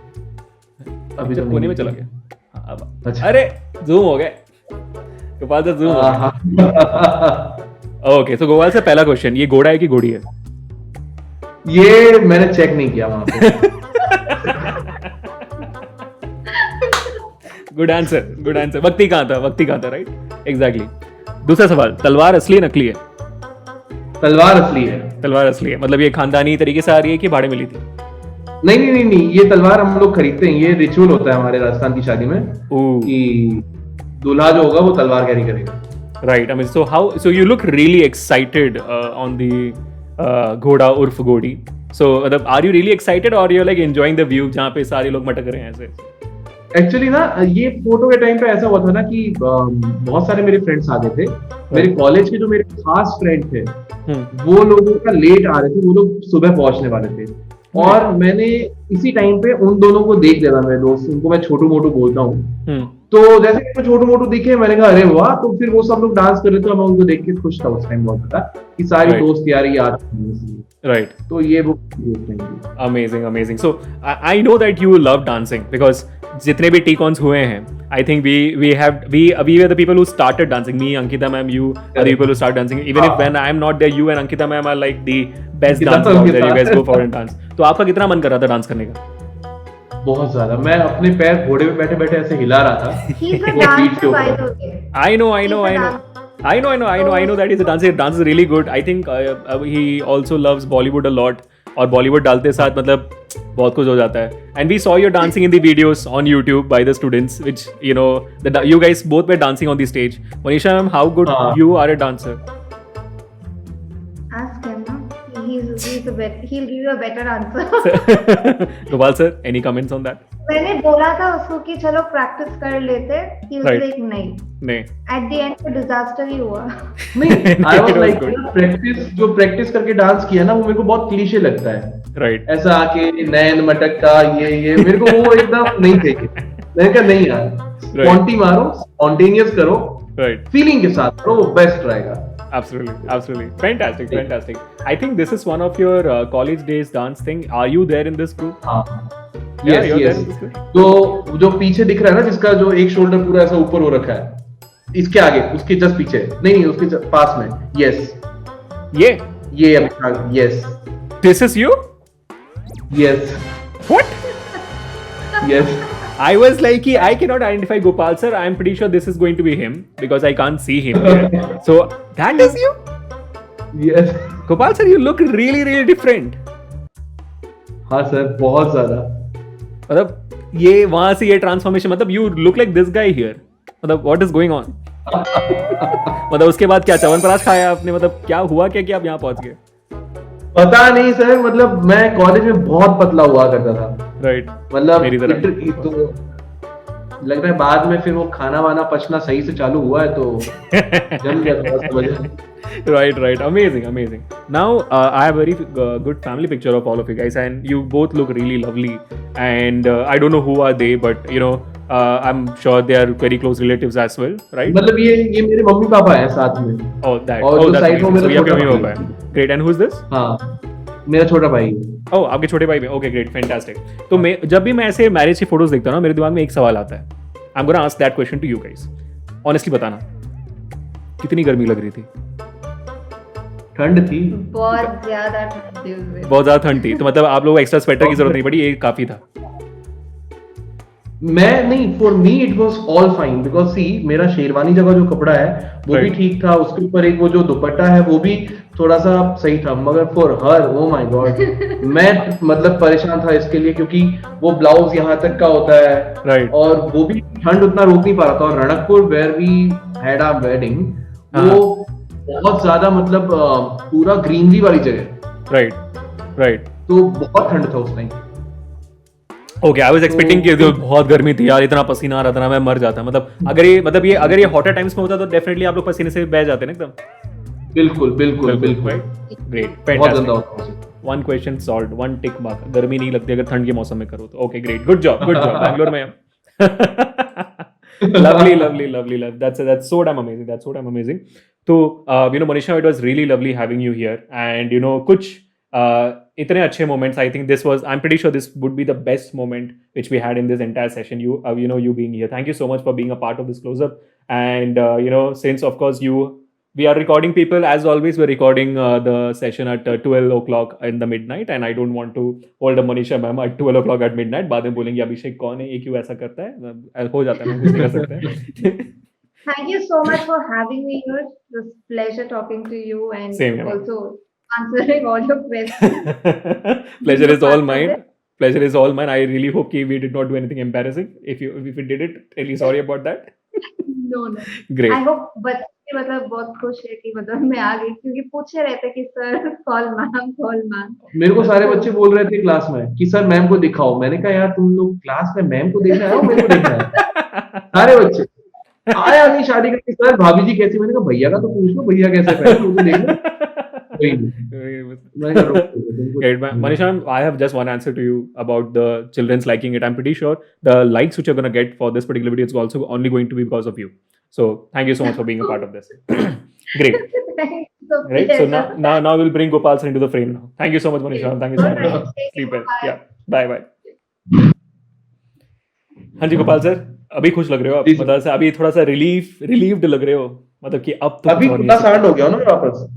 अभी तो कोने में नहीं। चला गया। हाँ, अच्छा। अरे जूम हो गए, गोपाल सर जूम हो गए। ओके, तो गोपाल सर पहला क्वेश्चन, ये घोड़ा है कि घोड़ी है? ये मैंने चेक नहीं किया वहां पे। Good answer, good answer. वक्ती कहाँ था, वक्ती कहाँ था, राइट? एग्जैक्टली। दूसरा सवाल, तलवार असली है नकली है? तलवार असली है। तलवार असली है, मतलब ये खानदानी तरीके से आ रही है कि भाड़े मिली थी? नहीं नहीं नहीं नहीं, ये तलवार हम लोग खरीदते हैं, ये रिचुअल होता है हमारे राजस्थान की शादी में कि दूल्हा जो होगा वो तलवार कैरी करेगा। Right. I mean, so you look really excited on the घोड़ा उर्फ घोड़ी. So मतलब are you really excited or you're like enjoying the view जहाँ पे सारे लोग मटक रहे हैं ऐसे? एक्चुअली ना ये फोटो के टाइम पे ऐसा हुआ था ना कि बहुत सारे मेरे फ्रेंड्स आ गए थे। मेरे कॉलेज के जो मेरे खास फ्रेंड थे वो लोगों का लेट आ रहे थे, वो लोग सुबह पहुंचने वाले थे, और मैंने इसी टाइम पे उन दोनों को देख लिया था। मेरे दोस्त, उनको मैं छोटू मोटू बोलता हूँ, तो जैसे कि छोटू मोटू दिखे मैंने कहा अरे वाह, तो फिर वो सब लोग डांस कर रहे थे, मैं उनको देख के खुश था उस टाइम बहुत ज्यादा कि सारी Right. दोस्त यारी याद थी। Right. तो ये वो Amazing, amazing. So I know that you love dancing because जितने भी T-cons हुए हैं, I think we were the people who started dancing. Me, Ankita ma'am, you are the people who start dancing. Even if when I am not there, you and Ankita ma'am are like the best dancers out there. You guys go for and dance. तो आपका कितना मन कर रहा था dance करने का? बहुत ज्यादा। मैं अपने पैर घोड़े पे बैठे बैठे ऐसे हिला रहा था। He's a वो beat के dancer, by ऊपर। the way. I know that he's a dancer. Dance is really good. I think he also loves Bollywood a lot. और Bollywood डालते साथ मतलब बहुत कुछ हो जाता है. And we saw you dancing in the videos on YouTube by the students, which you know you guys both were dancing on the stage. Manisha ma'am, how good you are a dancer? Ask him, no? He'll give you a better answer. Gopal sir, any comments on that? मैंने बोला था उसको कि चलो practice कर लेते, he was Right. like नहीं। नहीं. At the end डिजास्टर ही हुआ। नहीं, I was It was like good. Practice करके डांस किया ना, वो मेरे को बहुत क्लीशे लगता है। Right. ऐसा आके नैन मटका ये मेरे को वो एकदम नहीं चाहिए। मैंने कहा नहीं यार, स्पॉन्टी मारो, स्पॉन्टेनियस करो, Right. फीलिंग के साथ करो, वो बेस्ट रहेगा। Absolutely. Fantastic. I think this is one of your college days dance thing. Are you there in this group? हाँ, Yeah, you're there yes in this group. तो जो पीछे दिख रहा है ना, जिसका जो एक शोल्डर पूरा ऐसा ऊपर हो रखा है, इसके आगे, उसके जस्ट पीछे, नहीं उसके पास में, यस ये अभी, yes This is you? Yes What? Yes I was like, I cannot identify Gopal sir. I'm pretty sure this is going to be him because I can't see him here. So that is you? Yes. Gopal sir, you look really different. हाँ sir, बहुत ज्यादा। मतलब ये वहां से ये transformation, मतलब you look like this guy here. मतलब what is going on? मतलब उसके बाद क्या च्यवनप्राश खाया आपने? मतलब क्या हुआ क्या कि आप यहाँ पहुंच गए? पता नहीं सर, मतलब मैं कॉलेज में बहुत पतला हुआ करता था। राइट. मतलब मेरी तरह। तो लग रहा है बाद में फिर वो खाना वाना पचना सही से चालू हुआ है तो जम गया था उस वजह। Right. Amazing. Now, I have a very good family picture of all of you guys, and you both look really lovely. And I don't know who are they, but you know, I'm sure they are very close relatives as well, right? मतलब ये मेरे mummy papa हैं साथ में। Oh, that. और Oh, जो that's side में amazing. So, मेरा ये आपके छोटा मम्मी भाई पापा है. Great. And who's this? हाँ, मेरा छोटा भाई है। Oh, आपके छोटे भाई में. Okay, great, fantastic. तो मैं जब भी मैं ऐसे मैरिज की फोटोज देखता हूँ ना, मेरे दिमाग में एक सवाल आता है. I'm gonna ask that question to you guys. Honestly बताना, कितनी गर्मी लग रही थी? ठंड थी। बहुत ज्यादा ठंड थी उस दिन। बहुत ज्यादा ठंड थी, तो मतलब आप लोग एक्स्ट्रा स्वेटर की जरूरत नहीं पड़ी, ये काफी था. मैं नहीं, for me it was all fine because see मेरा शेरवानी जगह जो कपड़ा है वो भी Right. ठीक था, उसके ऊपर एक वो जो दुपट्टा है वो भी थोड़ा सा सही था, मगर for her oh my God मैं मतलब परेशान था इसके लिए, क्योंकि वो ब्लाउज यहाँ तक का होता है Right. और वो भी ठंड उतना रोक नहीं पा रहा था। और Ranakpur where we had our wedding, वो बहुत ज्यादा मतलब पूरा ग्रीनरी वाली जगह। राइट. तो बहुत ठंड था उस time. Okay, I was expecting कि जो बहुत गर्मी थी यार, इतना पसीना आ रहा था ना, मैं मर जाता। अगर ये हॉटर टाइम्स में होता तो डेफिनेटली आप लोग पसीने से बह जाते ना एकदम। बिल्कुल बिल्कुल बिल्कुल, ग्रेट, बहुत गंदा फैंटास्टिक। होता था। One question solved, one tick mark. गर्मी नहीं लगती अगर ठंड के मौसम में करो तो। Okay great, good job Bangalore में। lovely lovely that's so damn amazing. तो Manisha, it was really lovely having you here, and कुछ इतने अच्छे moments. I think I'm pretty sure this would be the best moment which we had in this entire session. You being here, thank you so much for being a part of this close up. And since of course we are recording, people, as always we're recording the session at 12 o'clock in the midnight, and I don't want to hold a Manisha ma'am at 12 o'clock at midnight. बाद में बोलेंगे अभिषेक कौन है, ये क्यों ऐसा करता है, हो जाता है, हम कुछ नहीं कर सकते। Thank you so much for having me here. It was pleasure talking to you and Same here. also answering all your questions. Pleasure is all mine. Pleasure is all mine. I really hope we did not do anything embarrassing. If we did it, really sorry about that. No. Great. I hope बच्चे मतलब बहुत खुश है कि मतलब मैं आ गई, क्योंकि पूछे रहते कि सर कॉल मैम। मेरे को सारे बच्चे बोल रहे थे क्लास में कि सर मैम को दिखाओ। मैंने कहा यार तुम लोग क्लास में मैम को देखने आए हो, मेरे को देखना है। सारे बच्चे आया नहीं शादी करके, सर भाभी जी कैसी? मैंने कहा भैया का तो पूछ लो, भैया कैसे पहले मुझे देख Great, Manisha, I have just one answer to you about the children's liking it. I'm pretty sure the likes which you're going to get for this particular video is also only going to be because of you. So thank you so much for being a part of this. Great. Right. So now we'll bring Gopal sir into the frame now. Thank you so much, Manisha. Thank you so much. Sleep well. Yeah. Bye. हाँ जी Gopal sir, अभी खुश लग रहे हो आप? मतलब से अभी थोड़ा सा रिलीव्ड लग रहे हो, मतलब कि अब तो अभी खुदा सांड हो गया ना वापस।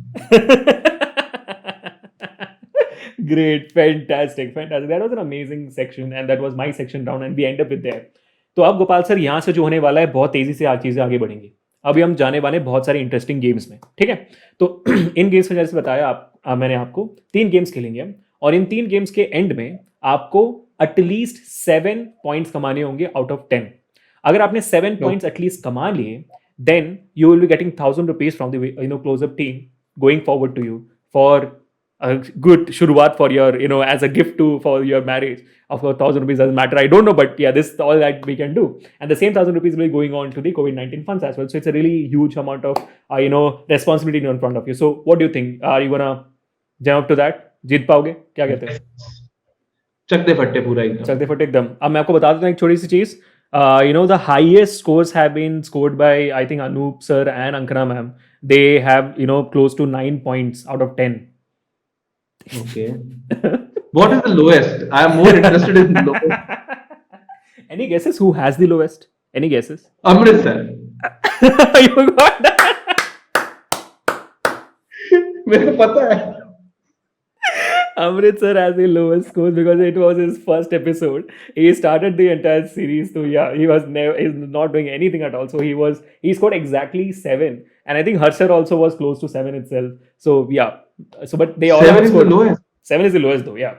Great, fantastic. That was an amazing section, and that was my section round, and we end up with there. तो अब गोपाल सर यहाँ से जो होने वाला है, बहुत तेजी से आज चीजें आगे बढ़ेंगी। अभी हम जाने वाले बहुत सारे इंटरेस्टिंग गेम्स में, ठीक है? तो इन गेम्स में जैसे बताया मैंने आपको 3 गेम्स खेलेंगे हम, और इन 3 गेम्स के एंड में आपको एटलीस्ट 7 पॉइंट्स कमाने होंगे आउट ऑफ 10। अगर आपने 7 पॉइंट्स एटलीस्ट कमा लिए, then you will be getting 1000 rupees from the Closeup team going forward to you for a good shuruat for your, as a gift for your marriage. Of course, 1000 rupees doesn't matter. I don't know, but yeah, this is all that we can do. And the same 1000 rupees will be going on to the COVID-19 funds as well. So it's a really huge amount of, responsibility in front of you. So what do you think? Are you gonna jump up to that? जीत पाओगे? क्या कहते हैं? चकते फट्टे पूरा एकदम। चकते फट्टे एकदम। अब मैं आपको बता देता हूँ एक छोटी सी चीज। The highest scores have been scored by, I think, Anup sir and Ankana ma'am. They have, close to 9 points out of 10. Okay. What is the lowest? I am more interested in the lowest. Any guesses who has the lowest? Any guesses? Amritsar. You got that? मेरे को पता है। Amritsar has the lowest score because it was his first episode. He started the entire series, so yeah, he's not doing anything at all. So he scored exactly 7, and I think Harsher also was close to 7 itself. So yeah, but they all 7 is the lowest. 7 is the lowest though, yeah.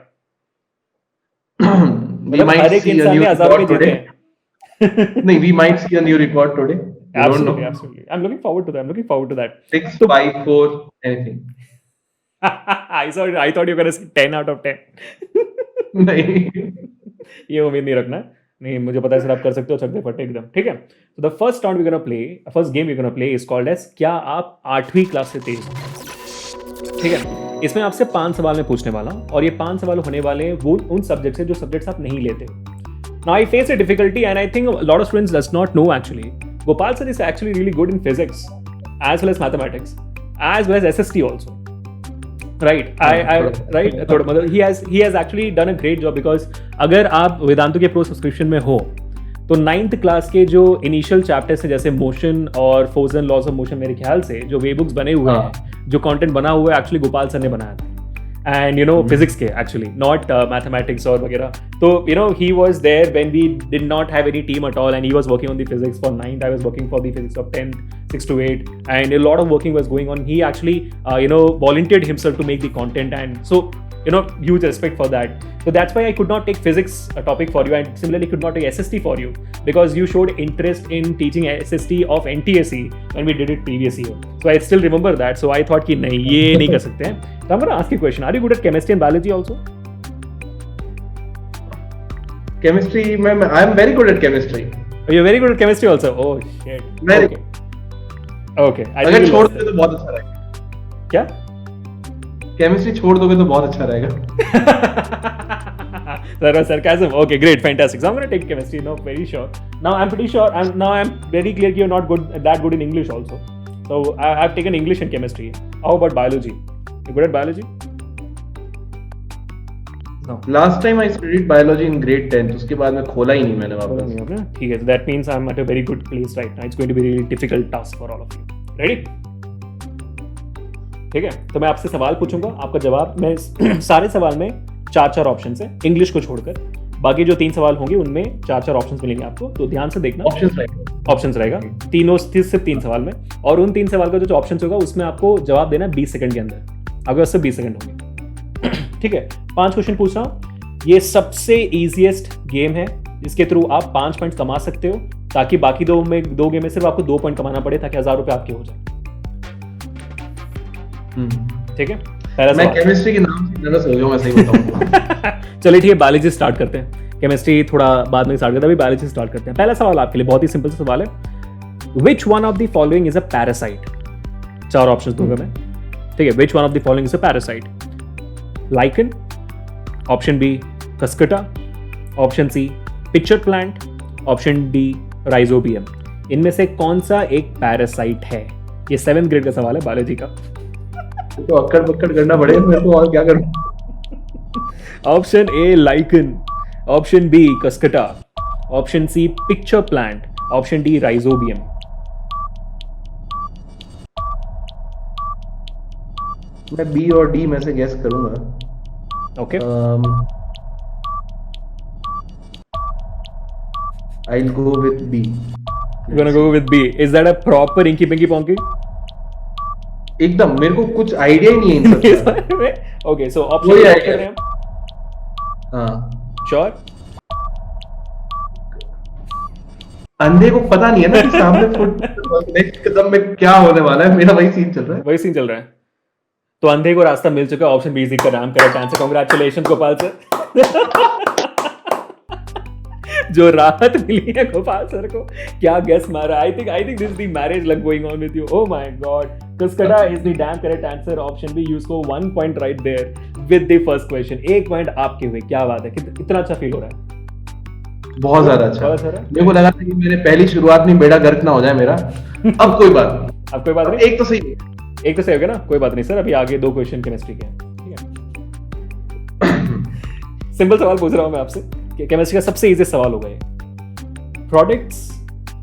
We might see a new record today. No, we might see a new record today. Absolutely. I'm looking forward to that. 6, 5, 4, anything. I thought you were gonna say 10 out of 10. नहीं, ये उम्मीद नहीं रखना। नहीं, मुझे पता है sir आप कर सकते हो चकते फट्टे एकदम, ठीक है? So the first game we're gonna play is called as क्या आप 8वीं क्लास से तेज हो? ठीक है? इसमें आपसे 5 सवाल मैं पूछने वाला हूँ, और ये 5 सवाल होने वाले हैं वो उन सब्जेक्ट से जो सब्जेक्ट्स आप नहीं लेते। Now I face a difficulty, and I think a lot of students does not know actually. Gopal sir is actually really good in physics, as well as mathematics, as well as SST also. Right, right. थोड़ा मतलब he has actually done a great job, because अगर आप वेदांतु के pro subscription में हो तो 9th class के जो इनिशियल चैप्टर्स हैं, जैसे मोशन और force and loss of motion, मेरे ख्याल से जो वे बुक्स बने हुए हैं, जो कंटेंट बना हुआ है, एक्चुअली गोपाल सर ने बनाया था। And physics के actually, not mathematics और वगैरह। तो he was there when we did not have any team at all, and he was working on the physics for 9th. I was working for the physics of 10th, 6 to 8, and a lot of working was going on. He actually volunteered himself to make the content, and so huge respect for that. So that's why I could not take physics a topic for you, and similarly could not take SST for you, because you showed interest in teaching SST of NTSE when we did it previous year. So I still remember that. So I thought कि नहीं, ये नहीं कर सकते हैं। So I'm going to ask you a question. Are you good at chemistry and biology also? Chemistry में I am very good at chemistry. You're very good at chemistry also. Oh shit. Very Okay. Okay. I think अगर you छोड़ lost दोगे it. तो बहुत अच्छा रहेगा। क्या? Chemistry छोड़ दोगे तो बहुत अच्छा रहेगा। That was sarcasm. Okay, great, fantastic. So I'm gonna take chemistry. No, very sure. Now I'm pretty sure. I'm very clear you're not that good in English also. So I've taken English and chemistry. How about biology? You good at biology? No. Last time I studied biology in grade 10, उसके बाद में खोला ही नहीं मैंने वापस। Okay. ठीक है. So that means I'm at a very good place right now. It's going to be a really difficult task for all of you. Ready? ठीक है. तो मैं आपसे सवाल पूछूंगा. आपका जवाब मैं सारे सवाल में 4 ऑप्शन है इंग्लिश को छोड़कर. बाकी जो 3 सवाल होंगे उनमें 4 ऑप्शंस मिलेंगे आपको. तो ध्यान से देखना. ऑप्शंस रहेगा तीनों सिर्फ 3 सवाल में. और उन 3 सवाल का जो ऑप्शन होगा उसमें आपको जवाब देना 20 सेकंड के अंदर. अगर उससे 20 सेकंड होंगे. ठीक है. 5 क्वेश्चन पूछ रहा हूं. ये सबसे इजीएस्ट गेम है जिसके थ्रू आप 5 पॉइंट कमा सकते हो, ताकि बाकी दो गेम में सिर्फ आपको 2 पॉइंट कमाना पड़े, ताकि 1000 रुपए आपके हो जाए. ठीक है. पहला मैं सवाल. केमिस्ट्री के नाम से नर्वस हो गया हूं, मैं सही बताऊं। चलिए ठीक है. बायोलॉजी स्टार्ट करते हैं. केमिस्ट्री थोड़ा बाद में स्टार्ट करते हैं. अभी बायोलॉजी स्टार्ट करते हैं. पहला सवाल आपके लिए बहुत ही सिंपल सा सवाल है. Which one of the following is a parasite? 4 option दूंगा मैं. ठीक है. Which one of the following is a parasite? Lichen, option B cuscuta, option C pitcher plant, option D rhizobium. इनमें से कौन सा एक पैरासाइट है? ये 7th ग्रेड का सवाल है बायोलॉजी का. तो अक्कड़ बक्कड़ करना पड़ेगा मेरे को, और क्या करूं? Option A lichen, option B cuscuta, option C pitcher plant, option D rhizobium. मैं बी और डी में से गेस करूंगा. Okay. I'll go with B. You're gonna go with B. Is that a proper Inky Pinky Ponky? एकदम मेरे को कुछ idea ही नहीं है इन सब का. Okay, so वही option idea. कर रहे हैं हम. हाँ. Sure. अंधे को पता नहीं है ना कि सामने फुट नेक्स्ट कदम में क्या होने वाला है. मेरा वही सीन चल रहा है. वही सीन चल रहा है. तो अंधे को रास्ता मिल चुका है. ऑप्शन बी का नाम correct answer. Congratulation Gopal sir. जो राहत मिली है गोपाल सर को. क्या गेस मारा. I think this is the marriage luck going on with you. Oh my god. Cuscuta is the damn correct answer. Option B. You score 1 point right there with the first question. 1 point आपके हुए. क्या बात है. इतना अच्छा feel हो रहा है. बहुत ज्यादा अच्छा. बहुत अच्छा. मेरे को लगा था कि मेरे पहली शुरुआत में बेड़ा गर्क ना हो जाए मेरा. अब कोई बात नहीं. अब कोई बात अब नहीं. एक तो सही. एक तो सही हो गया ना. कोई बात नहीं सर. अभी आगे 2 क्वेश्चन केमिस्ट्री के हैं. ठीक है. सिंपल सवाल पूछ रहा हूं मैं आपसे. केमिस्ट्री का सबसे इजी सवाल होगा ये. Products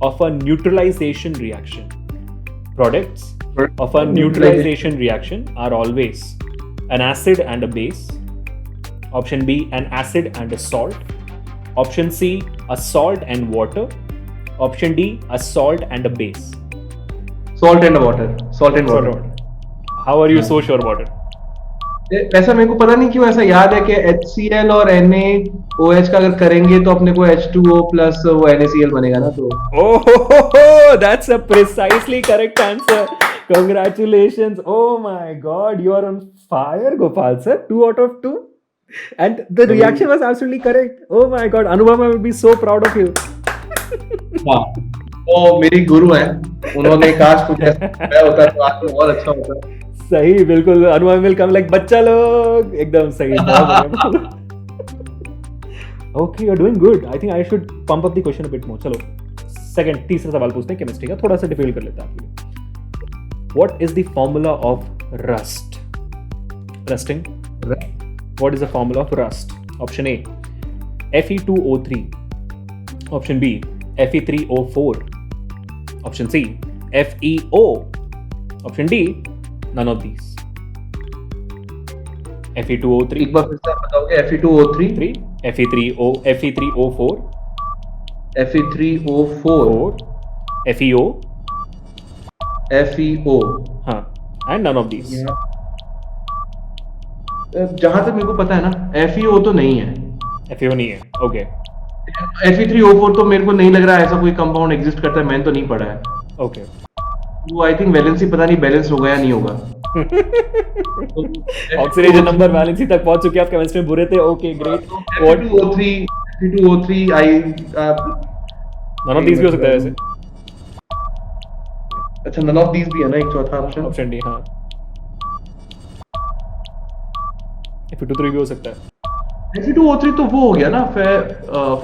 of a neutralisation reaction. Products of a neutralization reaction are always an acid and a base. Option B, an acid and a salt. Option C, a salt and water. Option D, a salt and a base. Salt and water. Salt and water. How are you so sure about it? ऐसा मेरे को पता नहीं क्यों ऐसा याद है कि HCl और NaOH का अगर करेंगे तो अपने को H2O प्लस वो NaCl बनेगा ना. तो Oh, that's a precisely correct answer. Congratulations. Oh my God, you are on fire, Gopal sir. 2 out of 2. And the reaction was absolutely correct. Oh my God, Anubhava will be so proud of you. हाँ, वो मेरी गुरु है. उन्होंने काश कुछ ऐसा होता तो आज तो बहुत अच्छा होता. सही, बिल्कुल. Anubhava will come like बच्चा लोग. एकदम सही. Okay, you're doing good. I think I should pump up the question a bit more. चलो, तीसरा सवाल पूछते हैं केमिस्ट्री का. थोड़ा सा डिफिकल्ट कर लेते हैं आपके लिए. What is the formula of rust? Rusting? What is the formula of rust? Option A, Fe2O3. Option B, Fe3O4. Option C, FeO. Option D, none of these. Fe2O3. एक बार फिर से आप बताओगे. Fe2O3, Fe3O4, Fe3O4, FeO, FeO. हाँ, and none of these. जहां तक मेरे को पता है ना, FeO तो नहीं है. FeO नहीं है. Okay. Fe3O4 तो मेरे को नहीं लग रहा है ऐसा कोई कंपाउंड एग्जिस्ट करता है. मैंने तो नहीं पढ़ा है. Okay. वो आई थिंक वैलेंसी पता नहीं बैलेंस होगा या नहीं होगा. ऑक्सीडेशन नंबर वैलेंसी तक पहुंच चुके हैं आप. केमिस्ट्री में बुरे थे. Okay, great. Fe2O3 F2O3 none of these भी हो सकता है वैसे. अच्छा none of these भी है ना एक चौथा ऑप्शन. Option D. हाँ, Fe23 भी हो सकता है. Fe2O3 तो वो हो गया ना,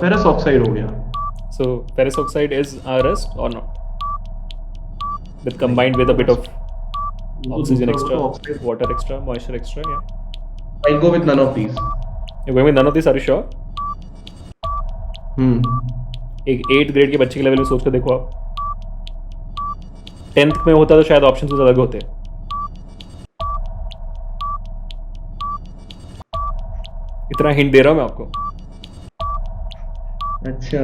फेरस ऑक्साइड हो गया. So ferrous oxide is a rust or not? With combined with a bit of oxygen extra, water extra, moisture extra. Yeah. I'll go with none of these. You're going with none of these. Are you sure? एक 8th grade के बच्चे के level में सोच कर देखो आप. 10th में होता तो शायद ऑप्शन कुछ अलग होते. इतना हिंट दे रहा हूं मैं आपको. अच्छा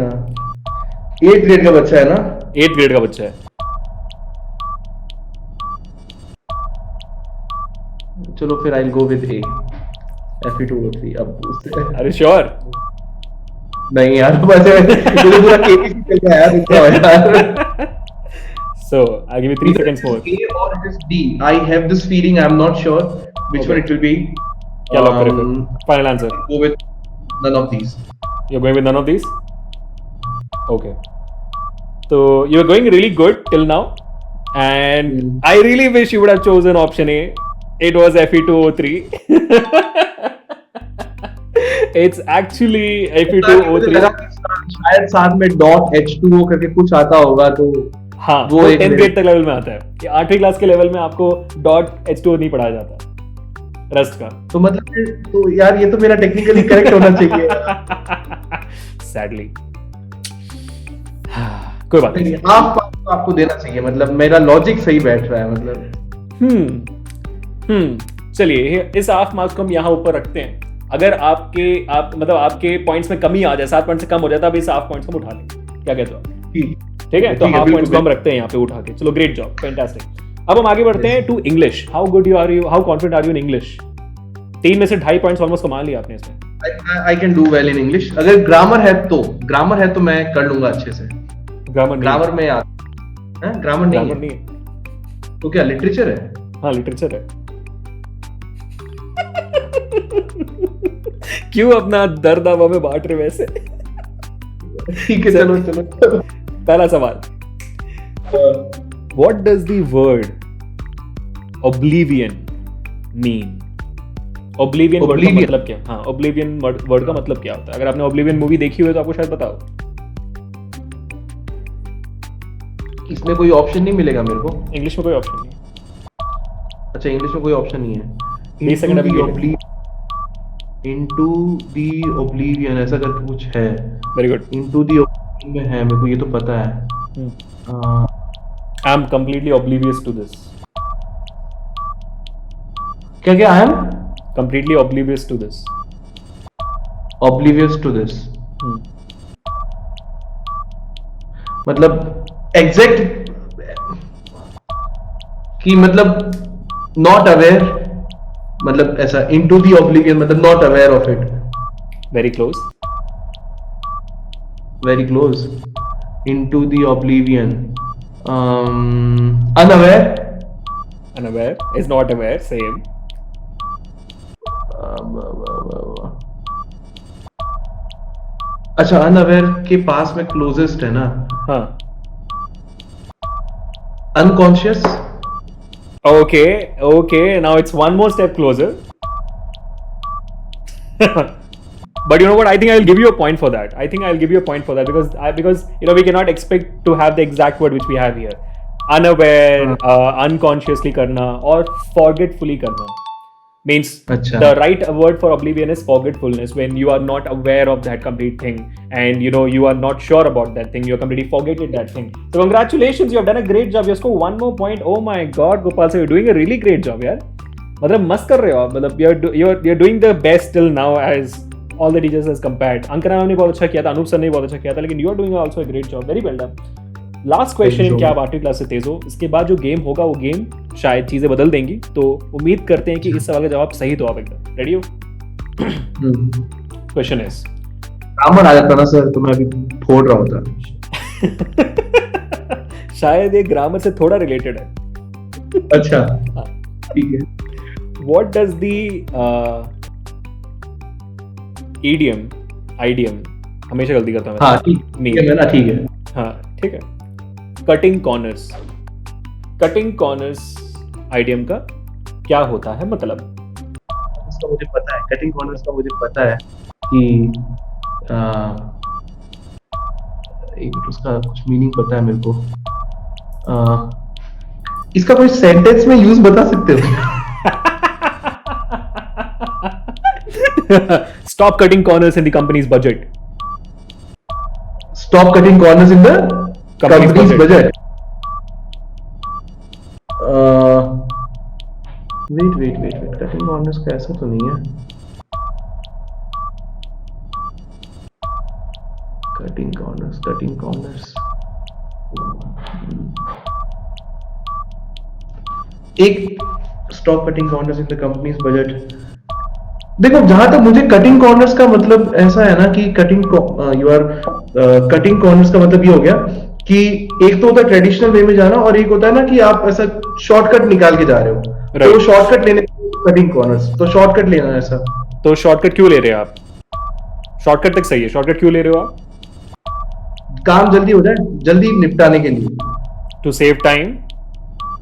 8th ग्रेड का बच्चा है ना. 8th ग्रेड का बच्चा है. चलो फिर I'll go with A. Fe2O3. अब उससे Are you sure? नहीं यार, मुझे पूरा केबीसी चल रहा है यार, क्या हो यार. So I'll give you 3 seconds more. A or it is D. I have this feeling. I'm not sure which one it will be. क्या लॉक करें फिर? Final answer. Go with none of these. You're going with none of these? Okay. So you're going really good till now, and I really wish you would have chosen option A. It was Fe2O3. It's actually Fe2O3. शायद साथ में dot H2O करके कुछ आता होगा तो. हाँ, वो 10th ग्रेड तक लेवल में आता है. ये 8वीं क्लास के लेवल में आपको डॉट H2O नहीं पढ़ाया जाता रस्ट का. तो मतलब तो यार ये तो मेरा टेक्निकली करेक्ट होना चाहिए. Sadly. कोई बात नहीं. हाफ मार्क्स आपको देना चाहिए, मतलब मेरा लॉजिक सही बैठ रहा है मतलब. चलिए इस हाफ मार्क्स को हम यहाँ ऊपर रखते हैं. अगर आपके पॉइंट्स में कमी आ जाए, 7 पॉइंट से कम हो जाए, तब इस हाफ पॉइंट्स को हम उठा लेंगे. क्या कहते हो? ठीक है, तो हाफ पॉइंट्स को हम रखते हैं यहाँ पे उठा के. चलो, ग्रेट जॉब, फैंटास्टिक. अब हम आगे बढ़ते हैं to English. How good you are, how confident are you in English? 3 में से 2.5 पॉइंट्स ऑलमोस्ट कमा लिया आपने इसमें. I can do well in English. अगर ग्रामर है तो मैं कर लूंगा अच्छे से. ग्रामर में यार ग्रामर नहीं है तो क्या लिटरेचर है? हाँ, लिटरेचर है. क्यों अपना दर्द हवा में बांट रहे वैसे? ठीक है, चलो. पहला सवाल. What does the word oblivion mean? Oblivion word का मतलब क्या? हाँ, Oblivion वर्ड का मतलब क्या होता है? अगर आपने Oblivion मूवी देखी हुई तो आपको शायद बताओ. इसमें कोई ऑप्शन नहीं मिलेगा मेरे को. इंग्लिश में कोई ऑप्शन नहीं. अच्छा, इंग्लिश में कोई ऑप्शन नहीं है. 20 सेकंड अभी. Into the oblivion ऐसा करके कुछ है. Very good. Into the oblivion में है, मेरे को ये तो पता है. I am completely oblivious to this. क्या I am completely oblivious to this. Oblivious to this. मतलब एग्जैक्ट कि मतलब नॉट अवेयर, मतलब ऐसा इनटू दी ऑब्लिवियन मतलब not aware of it. Very close. Very close. Into the oblivion. Unaware. Unaware is not aware. Same. अच्छा, unaware के पास में closest है ना. हाँ. Unconscious. Okay. Now it's one more step closer. But you know what? I think I'll give you a point for that. Because we cannot expect to have the exact word which we have here. Unaware, unconsciously करना और forgetfully करना. Means the right word for oblivion is forgetfulness, when you are not aware of that complete thing and you are not sure about that thing, you are completely forgetted that thing. So congratulations, you have done a great job. You scored 1 more point. Oh my god, Gopal sir, you're doing a really great job यार. मतलब मस्त कर रहे हो आप. मतलब you're doing the best till now as all the teachers has compared. अंकना ने बहुत अच्छा किया था, अनूप सर ने बहुत अच्छा किया था, लेकिन you are doing also a great job. Very well done. Last question. क्या आप 8वीं क्लास से तेज हो? इसके बाद जो गेम होगा वो गेम शायद चीजें बदल देंगी, तो उम्मीद करते हैं कि इस सवाल का जवाब सही तो आप एकदम रेडी हो. क्वेश्चन इज, ग्रामर आ जाता ना सर तो मैं अभी फोड़ रहा होता. शायद ये ग्रामर से थोड़ा रिलेटेड है. अच्छा, ठीक है. व्हाट डज द idiom हमेशा गलती करता हूँ मैं। हाँ ठीक है ना, ठीक है। हाँ ठीक है। Cutting corners, cutting corners idiom का क्या होता है मतलब? उसका मुझे पता है, कटिंग कॉर्नर्स का मुझे पता है कि एक मिनट, उसका कुछ मीनिंग पता है मेरे को। इसका कोई सेंटेंस में यूज बता सकते हो? Stop cutting corners in the company's budget. Stop cutting corners in the company's budget. Wait. Cutting corners का ऐसा तो नहीं है। Cutting corners. एक stop cutting corners in the company's budget. देखो, जहां तक मुझे कटिंग कॉर्नर्स का मतलब ऐसा है ना कि कटिंग कॉर्नर्स का मतलब ये हो गया कि एक तो होता है ट्रेडिशनल वे में जाना, और एक होता है ना कि आप ऐसा शॉर्टकट निकाल के जा रहे हो, तो शॉर्टकट लेने कटिंग कॉर्नर्स, तो शॉर्टकट लेना है ऐसा। तो शॉर्टकट क्यों ले रहे हो आप? शॉर्टकट तक सही है, शॉर्टकट क्यों ले रहे हो आप? काम जल्दी हो जाए, जल्दी निपटाने के लिए, टू सेव टाइम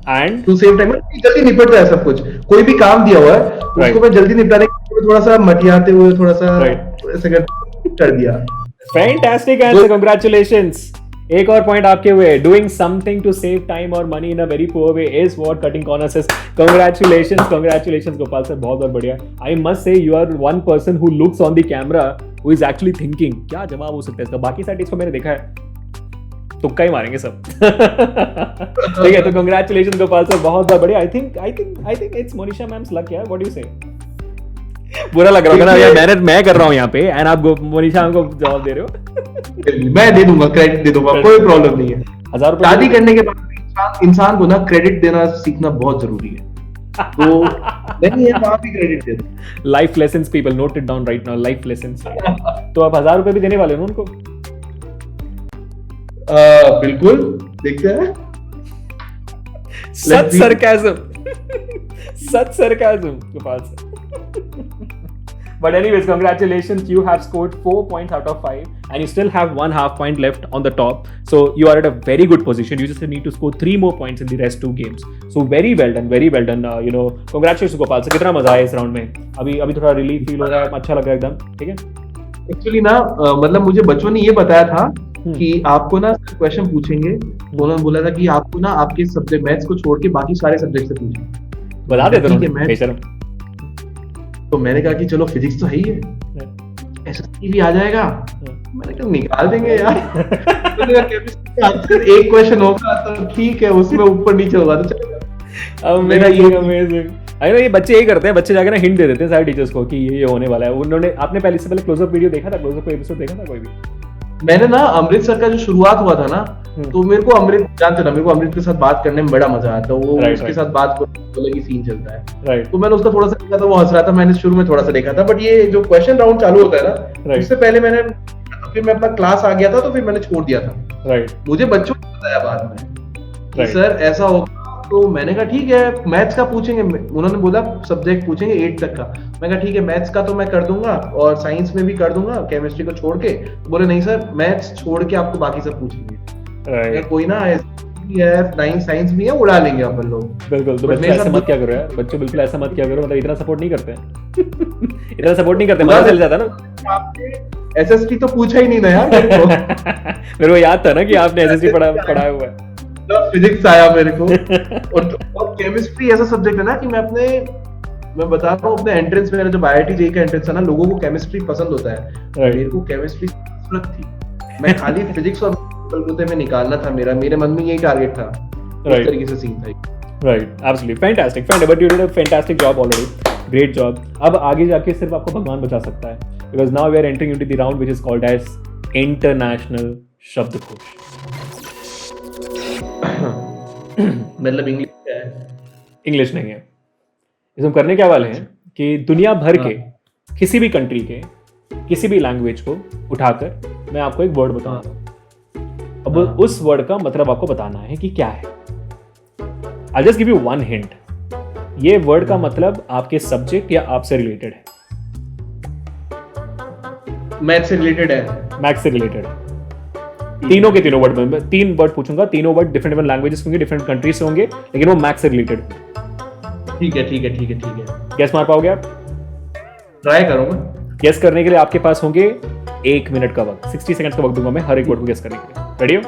एंड जल्दी निपट जाए सब कुछ। कोई भी काम दिया हुआ है उसको मैं जल्दी निपटाने के लिए थोड़ा सा मटियाते हुए थोड़ा सा ऐसे कर दिया। Fantastic answer, congratulations. एक और पॉइंट आपके हुए। Doing something to save time और money in a very poor way is what cutting corners is. Congratulations Gopal sir, बहुत बहुत बढ़िया। I must say you are one person who looks on the camera who is actually thinking क्या जवाब हो सकता है इसका। बाकी साइड इसको मैंने देखा है, तुक्का ही मारेंगे सब। ठीक है, तो कांग्रेचुलेशंस गोपाल सर, बहुत बहुत बढ़िया। I think it's Monisha ma'am's luck यार, व्हाट डू यू से? बुरा लग रहा होगा ना यार, मेहनत मैं कर रहा हूँ यहाँ पे एंड आप मोनिशा हमको जवाब दे रहे हो। मैं दे दूंगा, क्रेडिट दे दूंगा, कोई प्रॉब्लम नहीं है। 1000 रुपए शादी करने के बाद इंसान को ना क्रेडिट देना सीखना बहुत जरूरी है, तो नहीं है तो आप ही क्रेडिट दे दो। Life lessons people, note it down right now, life lessons. तो आप 1000 रुपए भी देने वाले हो उनको? बिल्कुल, देखते हैं। Such sarcasm Gopal sir. But anyways, congratulations, you have scored 4 points out of 5 and you still have 1/2 point left on the top. So you are at a very good position. You just need to score 3 more points in the rest 2 games. So very well done. Congratulations Gopal sir, कितना मजा आया इस round में। अभी थोड़ा relief feel हो रहा है, अच्छा लग रहा है एकदम, ठीक है। एक्चुअली ना मतलब मुझे बच्चों ने ये बताया था कि आपको ना क्वेश्चन पूछेंगे, तो उन्होंने बोला था कि आपको ना आपके सब्जेक्ट मैथ्स को छोड़ के बाकी सारे सब्जेक्ट से पूछेंगे। बता देते हो बेशरम। तो मैंने कहा कि चलो फिजिक्स तो है ही है, एसएसटी भी आ जाएगा, मैंने कहा निकाल देंगे यार। एक क्वेश्चन होगा तो ठीक है, उसमें ऊपर नीचे होगा तो चलेगा। अमेजिंग। आई नो, ये बच्चे यही करते हैं, बच्चे जाकर ना हिंट दे देते हैं सारे टीचर्स को कि ये होने वाला है। उन्होंने, आपने पहले से पहले क्लोजअप वीडियो देखा था, क्लोजअप एपिसोड देखा था कोई भी? मैंने ना अमृत सर का जो शुरुआत हुआ था ना, तो मेरे को अमृत जानते ना, मेरे को अमृत के साथ बात करने में बड़ा मजा आता है। वो उसके साथ बात करने की सीन चलता है, तो मैंने उसका थोड़ा सा देखा था, वो हंस रहा था, मैंने शुरू में थोड़ा सा देखा था। बट ये जो क्वेश्चन राउंड चालू होता है ना, उससे पहले फिर मैं अपना क्लास आ गया था, तो फिर मैंने छोड़ दिया था। मुझे बच्चों ने बताया बाद में कि सर ऐसा होगा, तो मैंने कहा ठीक है, मैथ्स का पूछेंगे। उन्होंने बोला सब्जेक्ट पूछेंगे 8 तक का। मैं कहा ठीक है, मैथ्स का तो मैं कर दूंगा और साइंस में भी कर दूंगा, केमिस्ट्री को छोड़ के। बोले नहीं सर, मैथ्स छोड़ के आपको बाकी सब पूछेंगे। कोई ना, साइंस भी है, उड़ा लेंगे अपन लोग। बिल्कुल, तो बच्चे ऐसा मत क्या करो यार, बच्चों बिल्कुल ऐसा मत क्या करो, मतलब इतना सपोर्ट नहीं करते हैं। इतना सपोर्ट नहीं करते, मजा चल जाता ना। आपने एसएसटी तो पूछा ही नहीं ना यार मेरे को। मेरे को याद था ना कि आपने एसएसटी पढ़ाया हुआ है। फिजिक्स आया मेरे को। और केमिस्ट्री ऐसा सब्जेक्ट है ना कि मैं बता रहा हूँ, अपने एंट्रेंस में, जो IIT JEE का एंट्रेंस है ना, लोगों को केमिस्ट्री पसंद होता है। मेरे को केमिस्ट्री जरूरत थी, मैं खाली फिजिक्स और बलबूते में निकालना था। मेरे मन में यही टारगेट था, इस तरीके से सीन था। Right, absolutely fantastic, but you did a fantastic job already, great job. अब आगे जाके सिर्फ आपको भगवान बचा सकता है, because now we are entering into the round which is called as international शब्दकोश। मतलब इंग्लिश क्या है? इंग्लिश नहीं है। इसमें करने क्या वाले हैं कि दुनिया भर के किसी भी कंट्री के किसी भी लैंग्वेज को उठाकर मैं आपको एक वर्ड बताऊंगा। अब उस वर्ड का मतलब आपको बताना है कि क्या है। I'll just give you one hint. ये वर्ड का मतलब आपके सब्जेक्ट या आपसे रिलेटेड है। मैथ से रिलेटेड है। मैथ्स से रिलेटेड। तीनों के तीनों वर्ड में 3 वर्ड पूछूंगा, तीनों वर्ड डिफरेंट डिफरेंट लैंग्वेजेस होंगे, डिफरेंट कंट्रीज से होंगे, लेकिन वो मैथ्स से रिलेटेड। ठीक है ठीक है ठीक है ठीक है, गेस मार पाओगे आप? ट्राई करूंगा। गेस करने के लिए आपके पास होंगे 1 मिनट का वक्त, 60 सेकंड्स का वक्त दूंगा मैं हर एक वर्ड को गेस करने के लिए। रेडी हो?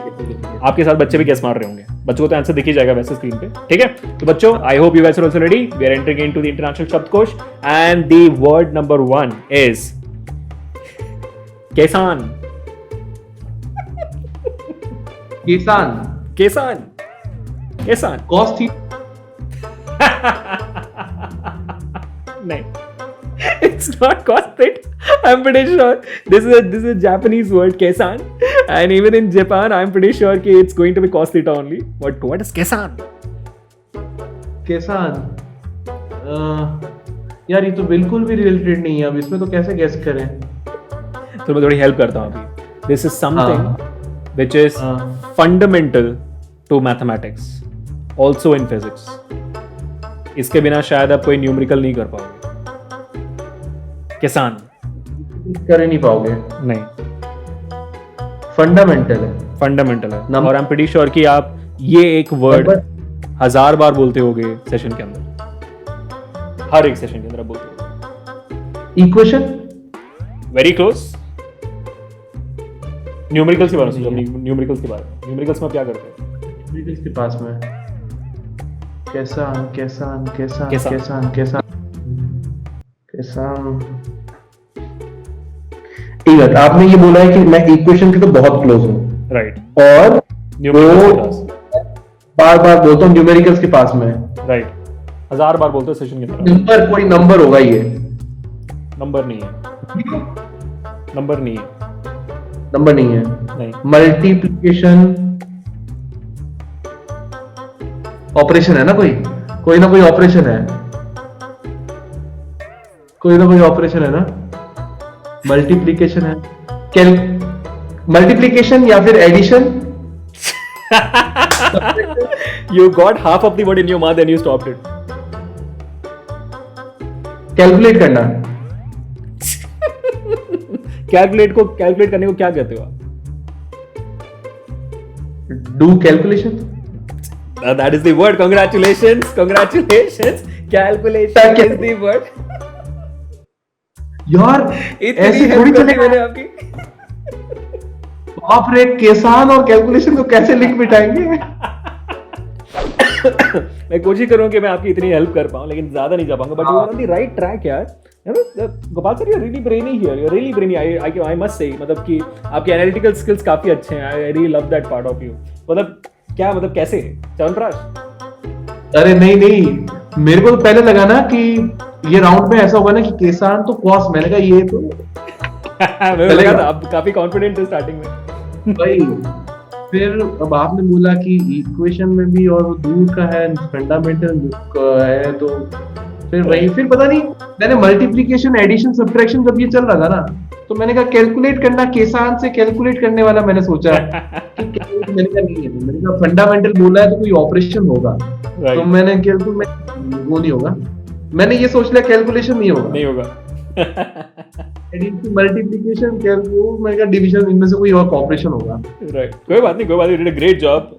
आपके साथ बच्चे भी गेस मार रहे होंगे, बच्चों को तो आंसर दिख ही जाएगा वैसे स्क्रीन पे, ठीक है? तो बच्चों, I hope you guys are also ready. We are entering into the international शब्दकोश and the word number 1 is kisan. Kisan, kisan, किसान। कॉस्ट थी। नहीं, it's not cost it. I'm pretty sure this is a Japanese word kesan, and even in Japan I'm pretty sure कि it's going to be cost it only. What is kesan? किसान, यार ये तो बिल्कुल भी related नहीं है, अब इसमें तो कैसे गेस करें? तो मैं थोड़ी हेल्प करता हूँ अभी। This is something which is fundamental to mathematics, also in physics. इसके बिना शायद आप कोई न्यूमेरिकल नहीं कर पाओगे। किसान कर ही नहीं पाओगे। नहीं, फंडामेंटल है। फंडामेंटल है। Number- और आई एम प्रीटी श्योर कि आप ये एक वर्ड 1000 बार बोलते होगे सेशन के अंदर, हर एक सेशन के अंदर आप बोलते होगे। Equation, very close. न्यूमेरिकल्स के बारे में सोचो, न्यूमेरिकल्स के बारे में। न्यूमेरिकल्स में आप क्या करते हैं? के पास में किसान किसान किसान किसान। किसान किसान किसान। ठीक है, आपने ये बोला है कि मैं इक्वेशन के तो बहुत क्लोज हूँ, राइट। और न्यूमेरिकल्स के पास, बार बार बोलता हूँ न्यूमेरिकल्स के पास में। राइट। 1000 बार बोलते हो सेशन के अंदर। नंबर, कोई नंबर होगा ये। नंबर नहीं है, नंबर नहीं है, नंबर नहीं है। नहीं। मल्टीप्लिकेशन, ऑपरेशन है ना, कोई ना कोई ऑपरेशन है, कोई ना कोई ऑपरेशन है ना। मल्टीप्लिकेशन है, मल्टीप्लिकेशन या फिर addition. You got half of the word in your mouth and you stopped it. Calculate करना। कैलकुलेट करने को क्या कहते हो आप? Do calculation. That is the word. Congratulations. Calculation is the word. यार इतनी ऐसे help थोड़ी कर दी चलेगा। मैंने आपकी। बाप रे, किसान और कैलकुलेशन को कैसे लिंक मिटाएंगे? मैं कोशिश करूँ कि मैं आपकी इतनी हेल्प कर पाऊँ, लेकिन ज्यादा नहीं जा पाऊंगा। But you are on the right track यार। Gopal sir, you are really brainy here, you are really brainy. I must say, मतलब कि आपके एनालिटिकल स्किल्स काफी अच्छे हैं। I really love that part of you. मतलब क्या, मतलब कैसे च्यवनप्राश? अरे नहीं नहीं, मेरे को तो पहले लगा ना कि ये राउंड में ऐसा होगा ना कि किसान तो कॉस्ट, मैंने कहा ये तो मैं लगा था आप काफी कॉन्फिडेंट थे स्टार्टिंग में। भाई। फिर अब आपने बोला कि इक्वेशन में भी और वो दूर का है, फंडामेंटल है, तो फिर वही, फिर पता नहीं, मैंने मल्टीप्लिकेशन एडिशन सब्ट्रैक्शन जब ये चल रहा था ना, तो मैंने कहा कैलकुलेट करना, किसान से कैलकुलेट करने वाला मैंने सोचा कि मैंने कहा नहीं है, मैंने कहा फंडामेंटल बोला है तो कोई ऑपरेशन होगा। तो मैंने वो नहीं होगा, मैंने ये सोच लिया कैलकुलेशन नहीं होगा। एडिशन, मल्टीप्लिकेशन, मैंने कहा डिवीजन, इनमें से कोई और ऑपरेशन होगा। राइट, कोई बात नहीं, you did a great job.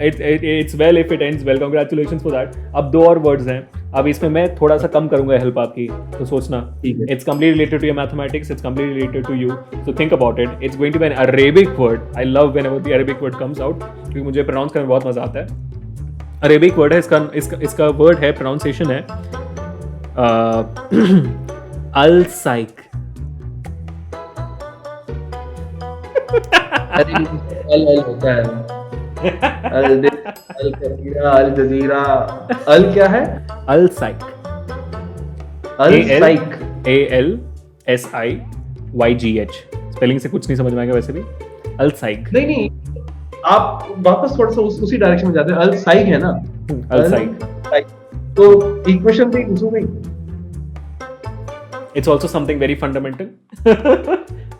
It's well if it ends well, congratulations for that. अब 2 और वर्ड्स हैं, अब इसमें मैं थोड़ा सा कम करूंगा हेल्प आपकी, तो सोचना। It's completely related to your mathematics, it's completely related to you, so think about it. It's going to be an Arabic word. I love whenever the Arabic word comes out, क्योंकि मुझे pronounce करने में बहुत मजा आता है। Arabic word है, इसका वर्ड है, प्रोनाउंसिएशन है अल-साइक। अल होता है, अल कबीरा, अल जजीरा, अल क्या है? अल-साइक, अल-साइक, ALSIYGH। स्पेलिंग से कुछ नहीं समझ में आएगा वैसे भी। अल-साइक। नहीं, आप वापस थोड़ा सा उसी डायरेक्शन में जाते हैं। अल-साइक है ना, अल-साइक। तो इक्वेशन पे घुसो नहीं। It's also something very fundamental. Very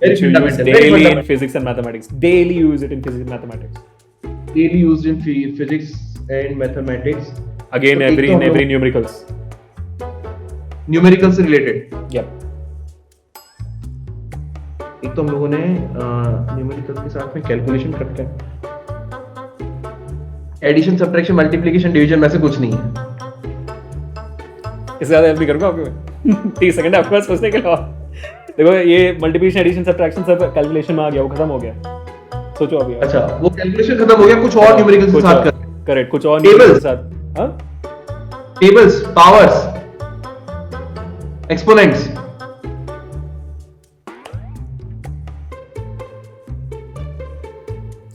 which you use fundamental, very daily in fundamental. physics and mathematics. Daily use it in physics and mathematics. Daily used in physics and mathematics. Again, तो every एक तो in every numericals. Numerical से related. Yep. एक तो हम लोगों ने numerical के साथ में कैलकुलेशन करते हैं, एडिशन सब्ट्रैक्शन मल्टीप्लिकेशन डिवीजन में से कुछ नहीं है। इससे ज्यादा हेल्प नहीं करूंगा आपको मैं 30 सेकंड है आपके पास सोचने के लिए। देखो ये मल्टीप्लिकेशन एडिशन सब्ट्रैक्शन सब कैलकुलेशन में आ गया, वो खत्म हो गया। सोचो अभी। अच्छा वो कैलकुलेशन खत्म हो गया, कुछ और न्यूमेरिकल के साथ कर। करेक्ट, कुछ और Tables. न्यूमेरिकल के साथ। हाँ, tables, powers, exponents.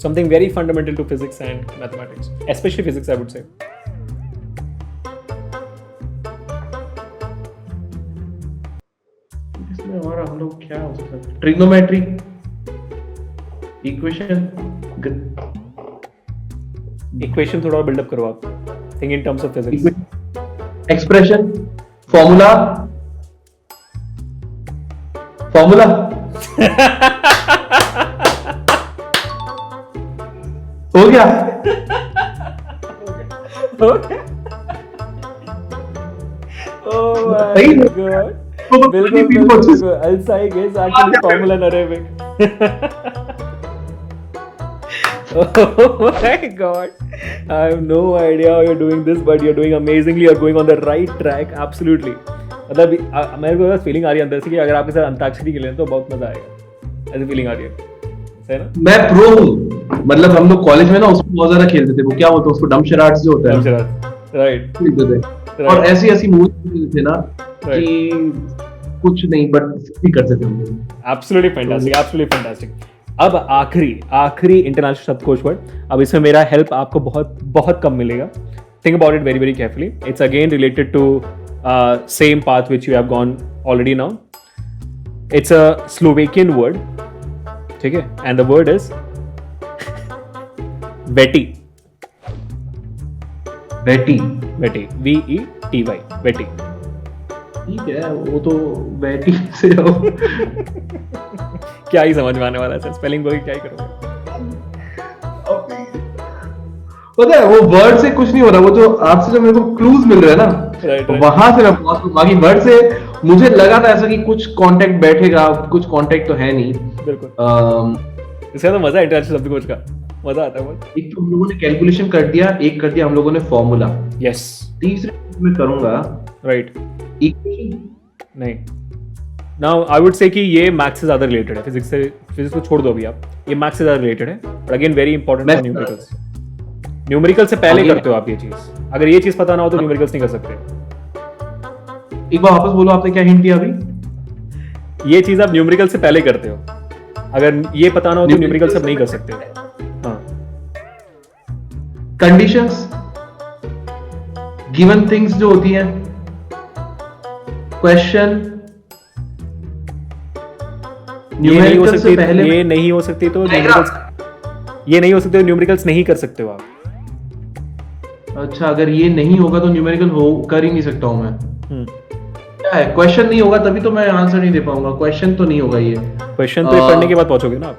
something very fundamental to physics and mathematics, especially physics, I would say. इसमें और हम लोग क्या हो सकता है? ट्रिग्नोमेट्री, इक्वेशन, Equation थोड़ा और बिल्डअप करो आप। Think in terms of physics. Expression, formula, formula. हो गया। Okay. Oh my सही है। god. तो बिल्कुल बिल्कुल बिल्कुल। Alsaik is actually formula in Arabic. Oh my god. I have no idea how you're doing this, but you're doing amazingly. You're going on the right track. Absolutely. मतलब मेरे को बस फीलिंग आ रही है अंदर से कि अगर आपके साथ अंताक्षरी खेलें तो बहुत मजा आएगा। ऐसी फीलिंग आ रही है, सही ना? मैं प्रो हूँ, मतलब हम लोग कॉलेज में ना उसको बहुत ज्यादा खेलते थे। वो क्या होता है उसको, डम शराट्स जो होता है, राइट। खेलते थे। और ऐसी ऐसी मूवी थे ना कि कुछ नहीं बट भी करते थे हम लोग। Absolutely fantastic, absolutely fantastic. अब आखिरी इंटरनेशनल शब्दकोश वर्ड। अब इसमें मेरा हेल्प आपको बहुत बहुत कम मिलेगा। Think about it very very carefully. It's again related to same path which you have gone already now. It's a Slovakian word, ठीक है, and the word is vety. Beti, vety, VETY, वेटी। ठीक है, वो तो बेटी से हो। क्या ही समझ में आने वाला है, स्पेलिंग बोल के क्या ही करोगे। पता है वो वर्ड से कुछ नहीं हो रहा, वो जो आपसे जो मेरे को क्लूज मिल रहा है ना, Right. वहां से मैं पहुंच बाकी वर्ड से मुझे लगा था ऐसा कि कुछ कांटेक्ट बैठेगा, कुछ कांटेक्ट तो है नहीं। बिल्कुल, इसका तो मजा है इंटरनेशनल शब्दकोश का, मजा आता है बहुत। एक तो हम लोगों ने कैलकुलेशन कर दिया, एक कर दिया हम लोगों ने फॉर्मूला। यस, तीसरे मैं करूंगा राइट। इक्वेशन। नहीं, नाउ आई वुड से कि ये मैथ्स से ज्यादा रिलेटेड है, फिजिक्स से। फिजिक्स को छोड़ दो अभी आप, ये मैथ्स से ज्यादा रिलेटेड है, but again very important for numericals. Numerical से पहले करते हो आप ये चीज। अगर ये चीज पता ना हो तो न्यूमेरिकल्स नहीं कर सकते। एक बार वापस बोलो, आपने क्या हिंट दिया अभी? ये चीज आप न्यूमेरिकल से पहले करते हो। अगर ये पता ना हो तो न्यूमेरिकल से नहीं कर सकते हो। हाँ, कंडीशंस, गिवन थिंग्स जो होती हैं, क्वेश्चन, ये नहीं हो न्यूमेरिकल से सकती, पहले ये नहीं हो सकती तो न्यूमेरिकल्स, ये नहीं हो सकते तो न्यूमेरिकल्स नहीं कर सकते हो आप। अच्छा, अगर ये नहीं होगा तो न्यूमेरिकल हो कर ही नहीं सकता हूं मैं। क्या है, क्वेश्चन नहीं होगा तभी तो मैं आंसर नहीं दे पाऊंगा। क्वेश्चन तो नहीं होगा ये। क्वेश्चन तो ये पढ़ने के बाद पहुंचोगे ना आप।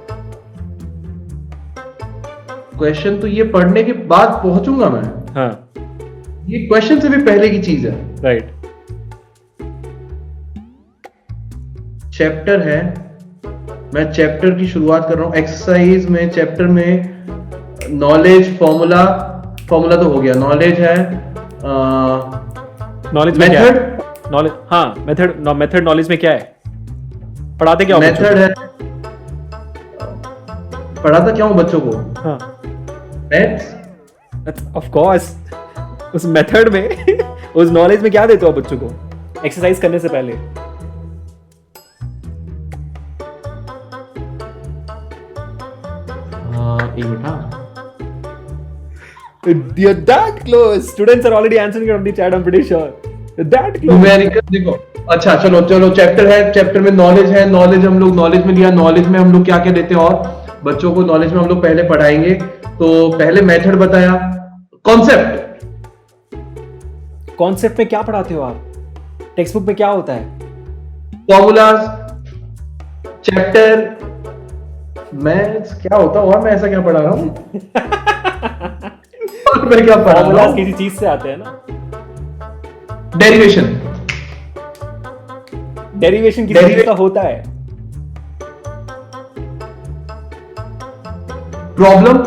क्वेश्चन तो ये पढ़ने के बाद पहुंचूंगा मैं। हाँ, ये क्वेश्चन से भी पहले की चीज है। राइट। चैप्टर है, मैं चैप्टर की शुरुआत कर रहा हूं। एक्सरसाइज में चैप्टर में नॉलेज, फॉर्मूला तो हो गया, नॉलेज है। नॉलेज में क्या है? मेथड, नॉलेज, हाँ, मेथड नॉलेज में क्या है? पढ़ाते क्या हो बच्चों मेथड है, पढ़ाता क्या हूं बच्चों को? को? हाँ, मैथ्स, ऑफ कोर्स। उस मेथड में उस नॉलेज में क्या देते हो आप बच्चों को एक्सरसाइज करने से पहले? एक minute. You're that close. Students are already answering it on the chat, I'm pretty sure. You're that close. Numerical देखो, अच्छा चलो चैप्टर है, चैप्टर में नॉलेज है। नॉलेज हम लोग नॉलेज में लिया, नॉलेज में हम लोग क्या क्या देते हैं और बच्चों को नॉलेज में हम लोग पहले पढ़ाएंगे। तो पहले मेथड बताया, कॉन्सेप्ट। कॉन्सेप्ट में क्या पढ़ाते हो आप? टेक्स्ट बुक में क्या होता है? फॉर्मूलाज, चैप्टर, मैथ्स क्या होता हुआ, मैं ऐसा क्या पढ़ा रहा हूँ? और मैं क्या पढ़ा रहा फॉर्मूलाज हूँ? किसी चीज से आते हैं ना। डेरिवेशन, डेरिवेशन किसी चीज का होता है। Problem.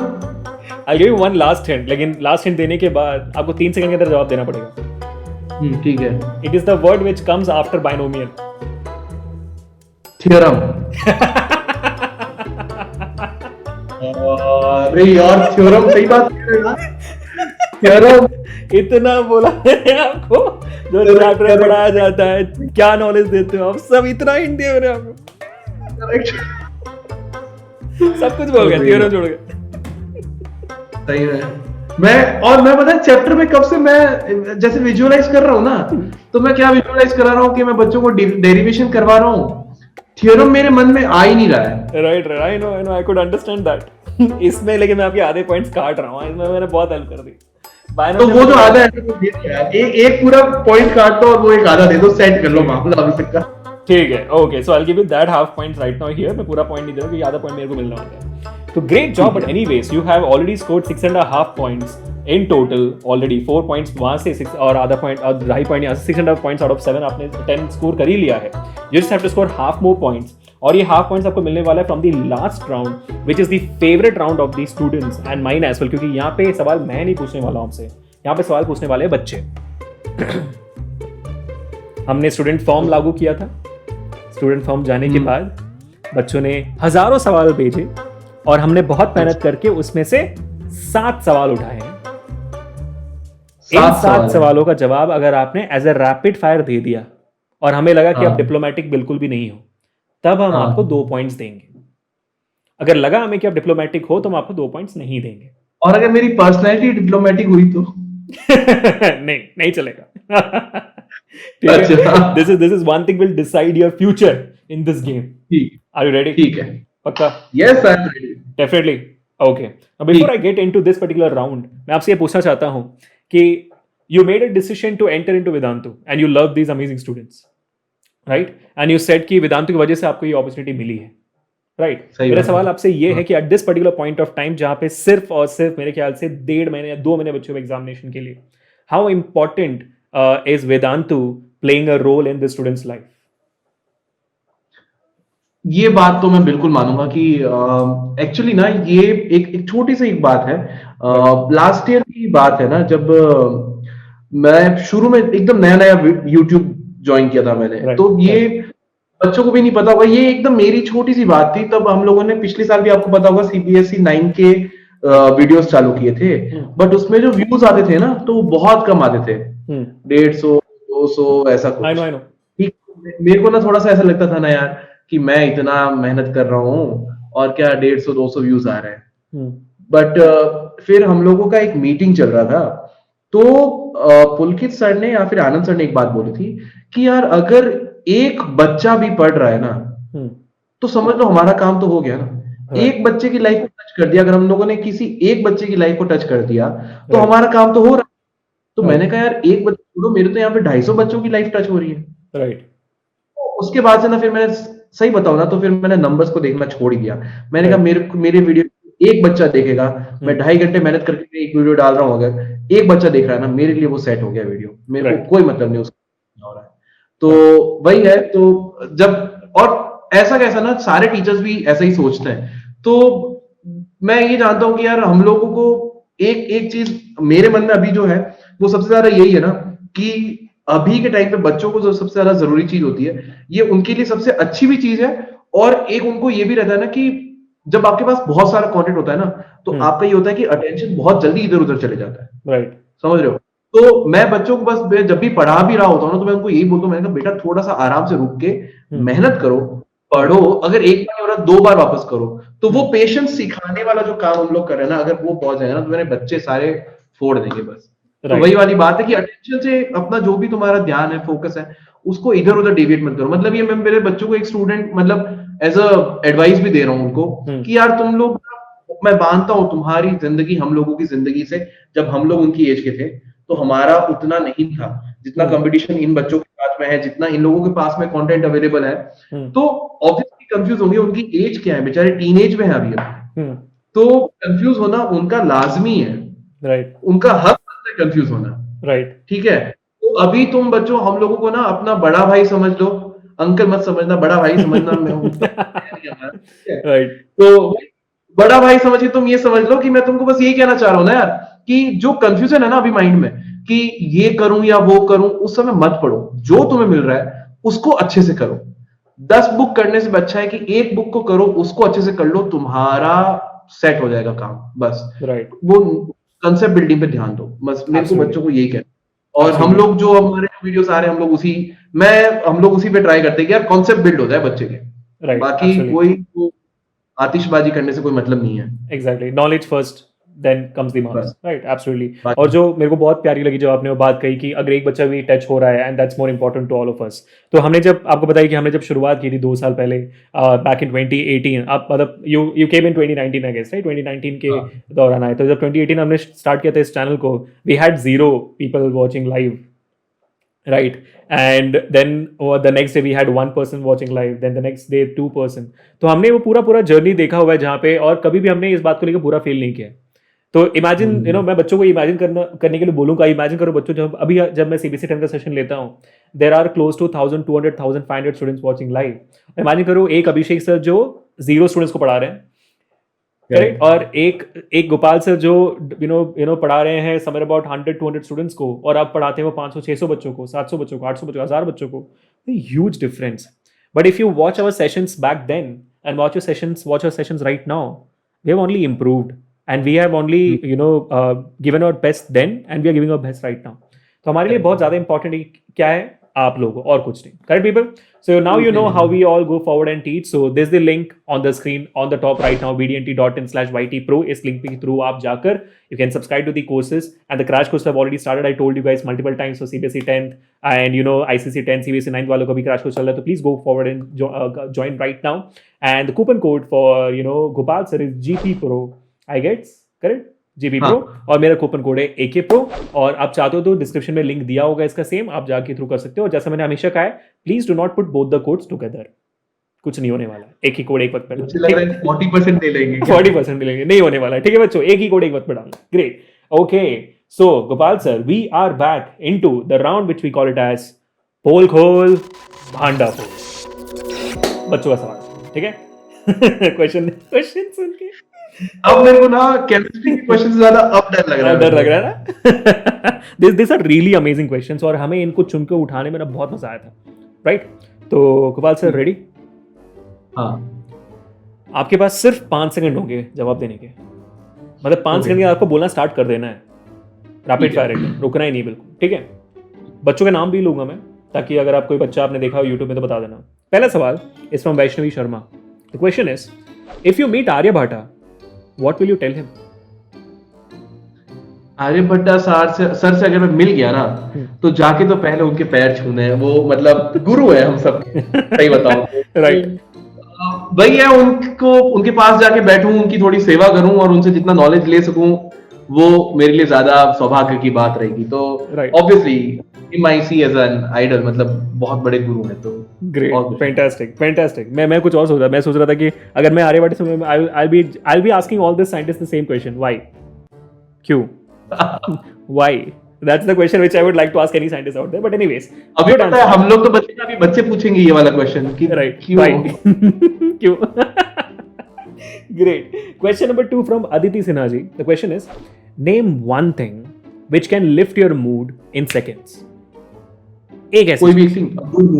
I'll give you one last hint, लेकिन last hint देने के बाद आपको 3 सेकंड के अंदर जवाब देना पड़ेगा। ठीक है। It is the word which comes after binomial. Theorem. अरे यार थ्योरम, सही बात कह रहे हो यार। थ्योरम इतना बोला मैंने आपको, जो चैप्टर में पढ़ाया जाता है, क्या नॉलेज देते हो आप सब, इतना हिंट दिया मैंने आपको, करेक्ट, सब कुछ बोल गया, थ्योरम जोड़ गया। सही है। मैं पता है चैप्टर में कब से मैं जैसे विजुअलाइज कर रहा हूँ ना, तो मैं क्या विजुअलाइज करा रहा हूँ कि मैं बच्चों को डेरिवेशन करवा रहा हूँ, थ्योरम मेरे मन में आ ही नहीं रहा है। Right, I know, I could understand that. इसमें लेकिन मैं आपके आधे पॉइंट्स काट रहा हूँ, इसमें मैंने बहुत हेल्प कर दी। तो वो जो आधा है तो दे दो यार, एक पूरा पॉइंट काट दो और वो एक आधा दे दो, सेट कर लो मामला अभी तक का। ठीक है, okay, so I will give you that half point right now here. मैं पूरा पॉइंट नहीं दे रहा क्योंकि आधा पॉइंट मेरे को मिलना होता है। तो great job, but anyways you have already scored 6.5 points in total already. 4 points वहां से 6 और आधा पॉइंट और 2.5 पॉइंट यहाँ से 6.5 पॉइंट्स आउट ऑफ 7 आपने 10 स्कोर कर ही लिया है। You just have to score half more points, और ये हाफ पॉइंट्स आपको मिलने वाला है from the last round which is the favourite round of the students and mine as well, क्योंकि यहाँ पे सवाल मैं नहीं पूछने वाला हूँ आपसे, यहाँ पे सवाल पूछने वाले हैं बच्चे। हमने स्टूडेंट फॉर्म लागू किया था, स्टूडेंट फॉर्म जाने के बाद बच्चों ने हजारों सवाल भेजे और हमने बहुत मेहनत करके उसमें से 7 सवाल उठाए हैं। इन 7 सवालों का जवाब अगर आपने एज ए रैपिड फायर दे दिया और हमें लगा कि आप डिप्लोमेटिक बिल्कुल भी नहीं हो, तब हम आपको 2 पॉइंट्स देंगे। अगर लगा हमें कि आप डिप्लोमेटिक हो तो हम आपको 2 पॉइंट्स नहीं देंगे। और अगर मेरी पर्सनैलिटी डिप्लोमेटिक हुई तो नहीं चलेगा। This is one thing will decide your future in this game. Are you ready? ठीक है, पक्का? Yes I am ready, definitely. Okay, before I get into this particular round, मैं आपसे ये पूछना चाहता हूं कि you made a decision to enter into Vedantu and you love these amazing students, right? And you said कि वेदांतु की वजह से आपको ये अपॉर्चुनिटी मिली है, राइट? मेरा सवाल आपसे ये है कि at this particular point of time जहां पे सिर्फ और सिर्फ मेरे ख्याल से 1.5 महीने या 2 महीने बच्चों को एग्जामिनेशन के लिए, how important is Vedantu playing a role in the students life? ये बात तो मैं बिल्कुल मानूंगा कि एक्चुअली ना ये एक छोटी सी एक बात है। लास्ट ईयर की बात है ना, जब मैं शुरू में एकदम नया नया यूट्यूब ज्वाइन किया था मैंने, तो ये बच्चों को भी नहीं पता होगा, ये एकदम मेरी छोटी सी बात थी। तब हम लोगों ने पिछले साल भी आपको पता होगा CBSE 9 के वीडियोस चालू किए थे, बट उसमें जो व्यूज आते थे ना तो वो बहुत कम आते थे, 150 200 ऐसा कुछ। ठीक, मेरे को ना थोड़ा सा ऐसा लगता था ना यार कि मैं इतना मेहनत कर रहा हूँ और क्या 150 200 व्यूज आ रहे हैं। बट फिर हम लोगों का एक मीटिंग चल रहा था, तो पुलकित सर ने या फिर आनंद सर ने एक बात बोली थी कि यार अगर एक बच्चा भी पढ़ रहा है ना तो समझ लो हमारा काम तो हो गया ना। एक बच्चे की लाइफ को टच कर दिया, अगर हम लोगों ने किसी एक बच्चे की लाइफ को टच कर दिया तो हमारा काम तो हो रहा है। तो मैंने कहा यार एक बच्चे छोड़ो, मेरे तो यहाँ पे 250 बच्चों की लाइफ टच हो रही है, राइट? उसके बाद से ना फिर मैंने, सही बताऊं ना, तो फिर मैंने नंबर्स को देखना छोड़ ही दिया। मैंने कहा मेरे वीडियो एक बच्चा देखेगा, मैं 2.5 घंटे मेहनत करके एक वीडियो डाल रहा हूँ, अगर एक बच्चा देख रहा है ना, मेरे लिए वो सेट हो गया वीडियो, मेरे को कोई मतलब नहीं उसका हो रहा है। तो वही है। तो जब, और ऐसा कैसा ना, सारे टीचर्स भी ऐसा ही सोचते हैं। तो मैं ये जानता हूँ कि यार हम लोगों को एक चीज मेरे मन में अभी जो है वो सबसे ज्यादा यही है ना, कि अभी के टाइम पे बच्चों को जो सबसे ज्यादा जरूरी चीज होती है, ये उनके लिए सबसे अच्छी भी चीज है, और एक उनको ये भी रहता है ना कि जब आपके पास बहुत सारा कंटेंट होता है ना, तो आपका ये होता है कि अटेंशन बहुत जल्दी इधर उधर चले जाता है, राइट? समझ रहे हो? तो मैं बच्चों को बस जब भी पढ़ा भी रहा होता हूँ ना, तो मैं उनको यही बोलता हूँ, मैंने कहा बेटा थोड़ा सा आराम से रुक के मेहनत करो, पढ़ो, अगर एक बार नहीं हो रहा 2 बार वापस करो। तो वो पेशेंस सिखाने वाला जो काम हम लोग कर रहे हैं ना, अगर वो पहुंच जाएगा ना, तो मेरे बच्चे सारे फोड़ देंगे बस। तो वही वाली बात है कि अटेंशन से अपना जो भी तुम्हारा ध्यान है, फोकस है, उसको इधर उधर डेविएट मत करो। मतलब ये मैं मेरे बच्चों को एक स्टूडेंट, मतलब एज अ एडवाइस भी दे रहा हूँ उनको कि यार तुम लोग, मैं मानता हूँ तुम्हारी जिंदगी हम लोगों की जिंदगी से, जब हम लोग उनकी एज के थे तो हमारा उतना नहीं था, जितना कंपटीशन इन बच्चों के पास में है, जितना इन लोगों के पास में कंटेंट अवेलेबल है। तो ऑब्वियसली कंफ्यूज होंगे, उनकी एज क्या है, बेचारे टीनेज में है अभी, तो कंफ्यूज होना उनका लाजमी है, राइट? उनका हक है कंफ्यूज होना, राइट? ठीक है। तो अभी तुम बच्चों हम लोगों को ना अपना बड़ा भाई समझ लो, अंकल मत समझना, बड़ा भाई समझना। मैं हूं, राइट? तो बड़ा भाई समझिए, तुम ये समझ लो कि मैं तुमको बस यही कहना चाह रहा हूँ ना यार, कि जो कंफ्यूजन है ना अभी माइंड में कि ये करूं या वो करूं, उस समय मत पढ़ो। जो तुम्हें मिल रहा है उसको अच्छे से करो। 10 बुक करने से अच्छा है कि एक बुक को करो, उसको अच्छे से कर लो, तुम्हारा सेट हो जाएगा काम। बस राइट, वो कंसेप्ट बिल्डिंग पे ध्यान दो, बस मेरे को एब्सोल्युटली, बच्चों को यही कहना। और हम एब्सोल्युटली, लोग जो हमारे वीडियोस आ रहे हैं, हम लोग उसी पे ट्राई करते हैं कि यार कॉन्सेप्ट बिल्ड हो जाए बच्चे के। राइट, बाकी एब्सोल्युटली, कोई वो आतिशबाजी करने से कोई मतलब नहीं है। Exactly, knowledge first then comes the marks, बस राइट, एब्सोल्युटली। और बाकी जो मेरे को बहुत प्यारी लगी जो आपने वो बात कही कि अगर एक बच्चा भी टच हो रहा है and that's more important to all of us. तो हमने जब आपको बताया कि हमने जब शुरुआत की थी 2 साल पहले, बैक इन 2018, आप मतलब you came in 2019 I guess, right, 2019 के हाँ, दौरान आए। तो जब 2018 हमने स्टार्ट किया था इस चैनल को, we had 0 people watching live, right? And then the next day we had 1 person watching live, then the next day 2 person। तो हमने वो पूरा पूरा जर्नी देखा हुआ है जहाँ पे, और कभी भी हमने इस बात को लेकर पूरा फील नहीं किया है। तो इमेजिन मैं बच्चों को इमेजिन करने के लिए बोलूँगा, इमेजिन करो बच्चों, जब मैं CBSE 10 का सेशन लेता हूँ, there are close to 1200 1500 students watching live. Imagine करो एक अभिषेक सर जो 0 स्टूडेंट्स को पढ़ा रहे हैं, करेक्ट, और एक गोपाल सर जो पढ़ा रहे हैं समवेयर अबाउट 100-200 स्टूडेंट्स को, और आप पढ़ाते हैं वो 500-600 बच्चों को, 700 बच्चों को, 800 बच्चों को, 1000 बच्चों को। Huge difference. But if you watch our sessions back then and watch our sessions right now, we have only improved and we have only given our best then and we are giving our best right now. तो हमारे लिए बहुत ज्यादा important क्या है, आप लोगों, और कुछ नहीं, correct people? So now you know how we all go forward and teach. So there's the link on the screen on the top right now, vdnt.in/ytpro. इस लिंक के थ्रू आप जाकर you can subscribe to the courses, and the crash courses have already started. I told you guys multiple times for CBSE 10th and ICC 10, CBSE 9 वालों का भी crash course चल रहा है, तो please go forward and join right now. And the coupon code for Gopal sir is GP Pro. I guess correct? GP Pro, और मेरा coupon code है AK Pro, और आप चाहते हो तो डिस्क्रिप्शन में लिंक दिया होगा इसका सेम, आप जाके थ्रू कर सकते हो। और जैसा मैंने हमेशा कहा है, please do not put both the codes together, कुछ नहीं होने वाला, एक ही कोड एक वक्त पे डालना। मुझे लग रहा है 40% ले लेंगे क्या? 40% मिलेंगे, नहीं होने वाला है, ठीक है बच्चों, एक ही कोड एक वक्त पे डालना। Great, okay, so Gopal sir, we are back into the round which we call it as pol khol bhanda फोड़। बच्चों का सवाल, ठीक है? क्वेश्चन सुन के अब मेरे को ना केमिस्ट्री के क्वेश्चन से ज्यादा अब डर लग रहा है। डर लग रहा है ना? This are really amazing questions, और हमें इनको चुन के उठाने में ना बहुत मजा आया था, राइट? तो गोपाल सर रेडी? हाँ, आपके पास सिर्फ 5 सेकंड होंगे जवाब देने के, मतलब 5 सेकंड के आपको बोलना स्टार्ट कर देना है, रैपिड फायर एकदम, रुकना ही नहीं बिल्कुल, ठीक है? बच्चों के नाम भी लूंगा मैं, ताकि अगर आप कोई बच्चा आपने देखा हो यूट्यूब में तो बता देना। पहला सवाल is from Vaishnavi Sharma. The question is, if you meet Aryabhatta, what will you tell him? Aryabhatta sir से अगर मैं मिल गया ना, तो जाके तो पहले उनके पैर छूने हैं। वो मतलब गुरु है हम सब, सही बताऊं राइट, वही है। उनके पास जाके बैठूं, उनकी थोड़ी सेवा करूं और उनसे जितना नॉलेज ले सकूं, वो मेरे लिए ज्यादा सौभाग्य की बात रहेगी। तो obviously I see as an idol, मतलब बहुत बड़े गुरु हैं। तो ग्रेट, फैंटास्टिक। मैं कुछ और सोच रहा था कि अगर मैं आर्यभट्ट से I'll be asking all the scientists the same question, why? क्यों? Why? That's the question which I would like to ask any scientist out there, but anyways, अभी पता है, हम लोग तो बच्चे पूछेंगे ये वाला क्वेश्चन कि क्यों? क्यों? Great. Question number 2 from Aditi Sinha ji. The question is, name one thing which can lift your mood in seconds. एक ऐसी कोई भी गुड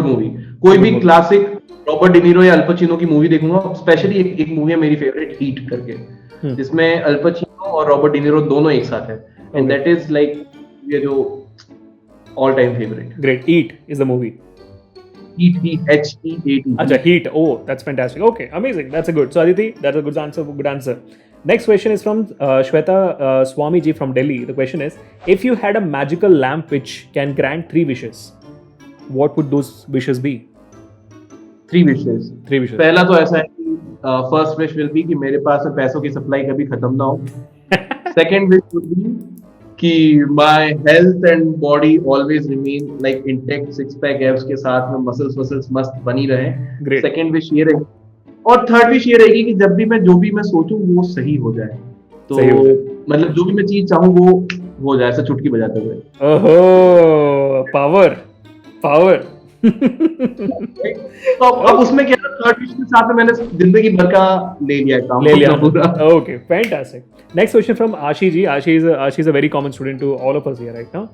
मूवी, कोई भी क्लासिक रॉबर्ट डिनीरो या अल पचिनो की मूवी देखूंगा। स्पेशली एक मूवी है मेरी फेवरेट, हीट करके, जिसमें अल पचिनो और रॉबर्ट डिनीरो दोनों एक साथ है, एंड दैट इज लाइक ये जो all time favourite. Great, heat is the movie. Heat, H-E-A-T. अच्छा, Heat. Oh, that's fantastic. Okay, amazing. That's a good. So Aditi, that's a good answer. Next question is from Shweta Swami ji from Delhi. The question is, if you had a magical lamp which can grant 3 wishes, what would those wishes be? 3 wishes. पहला तो ऐसा है कि first wish will be कि मेरे पास में पैसों की सप्लाई कभी खत्म ना हो। सेकंड विश वुड बी कि my health and body always remain like intact, 6 pack abs के साथ में मसल्स मस्त बनी रहे। सेकंड विश ये रहेगी, और थर्ड विश ये रहेगी कि जब भी मैं जो भी मैं सोचूं वो सही हो जाए। तो मतलब जो भी मैं चीज चाहूं वो हो जाए, ऐसा चुटकी बजाते हुए। ओहो, पावर। तो अब उसमें क्या थर्ड विश के साथ में मैंने जिंदगी भर का ले लिया है काम ले लिया अपना पूरा। Okay, fantastic. Next question from Ashi ji. Ashi is a very common student to all of us here right now.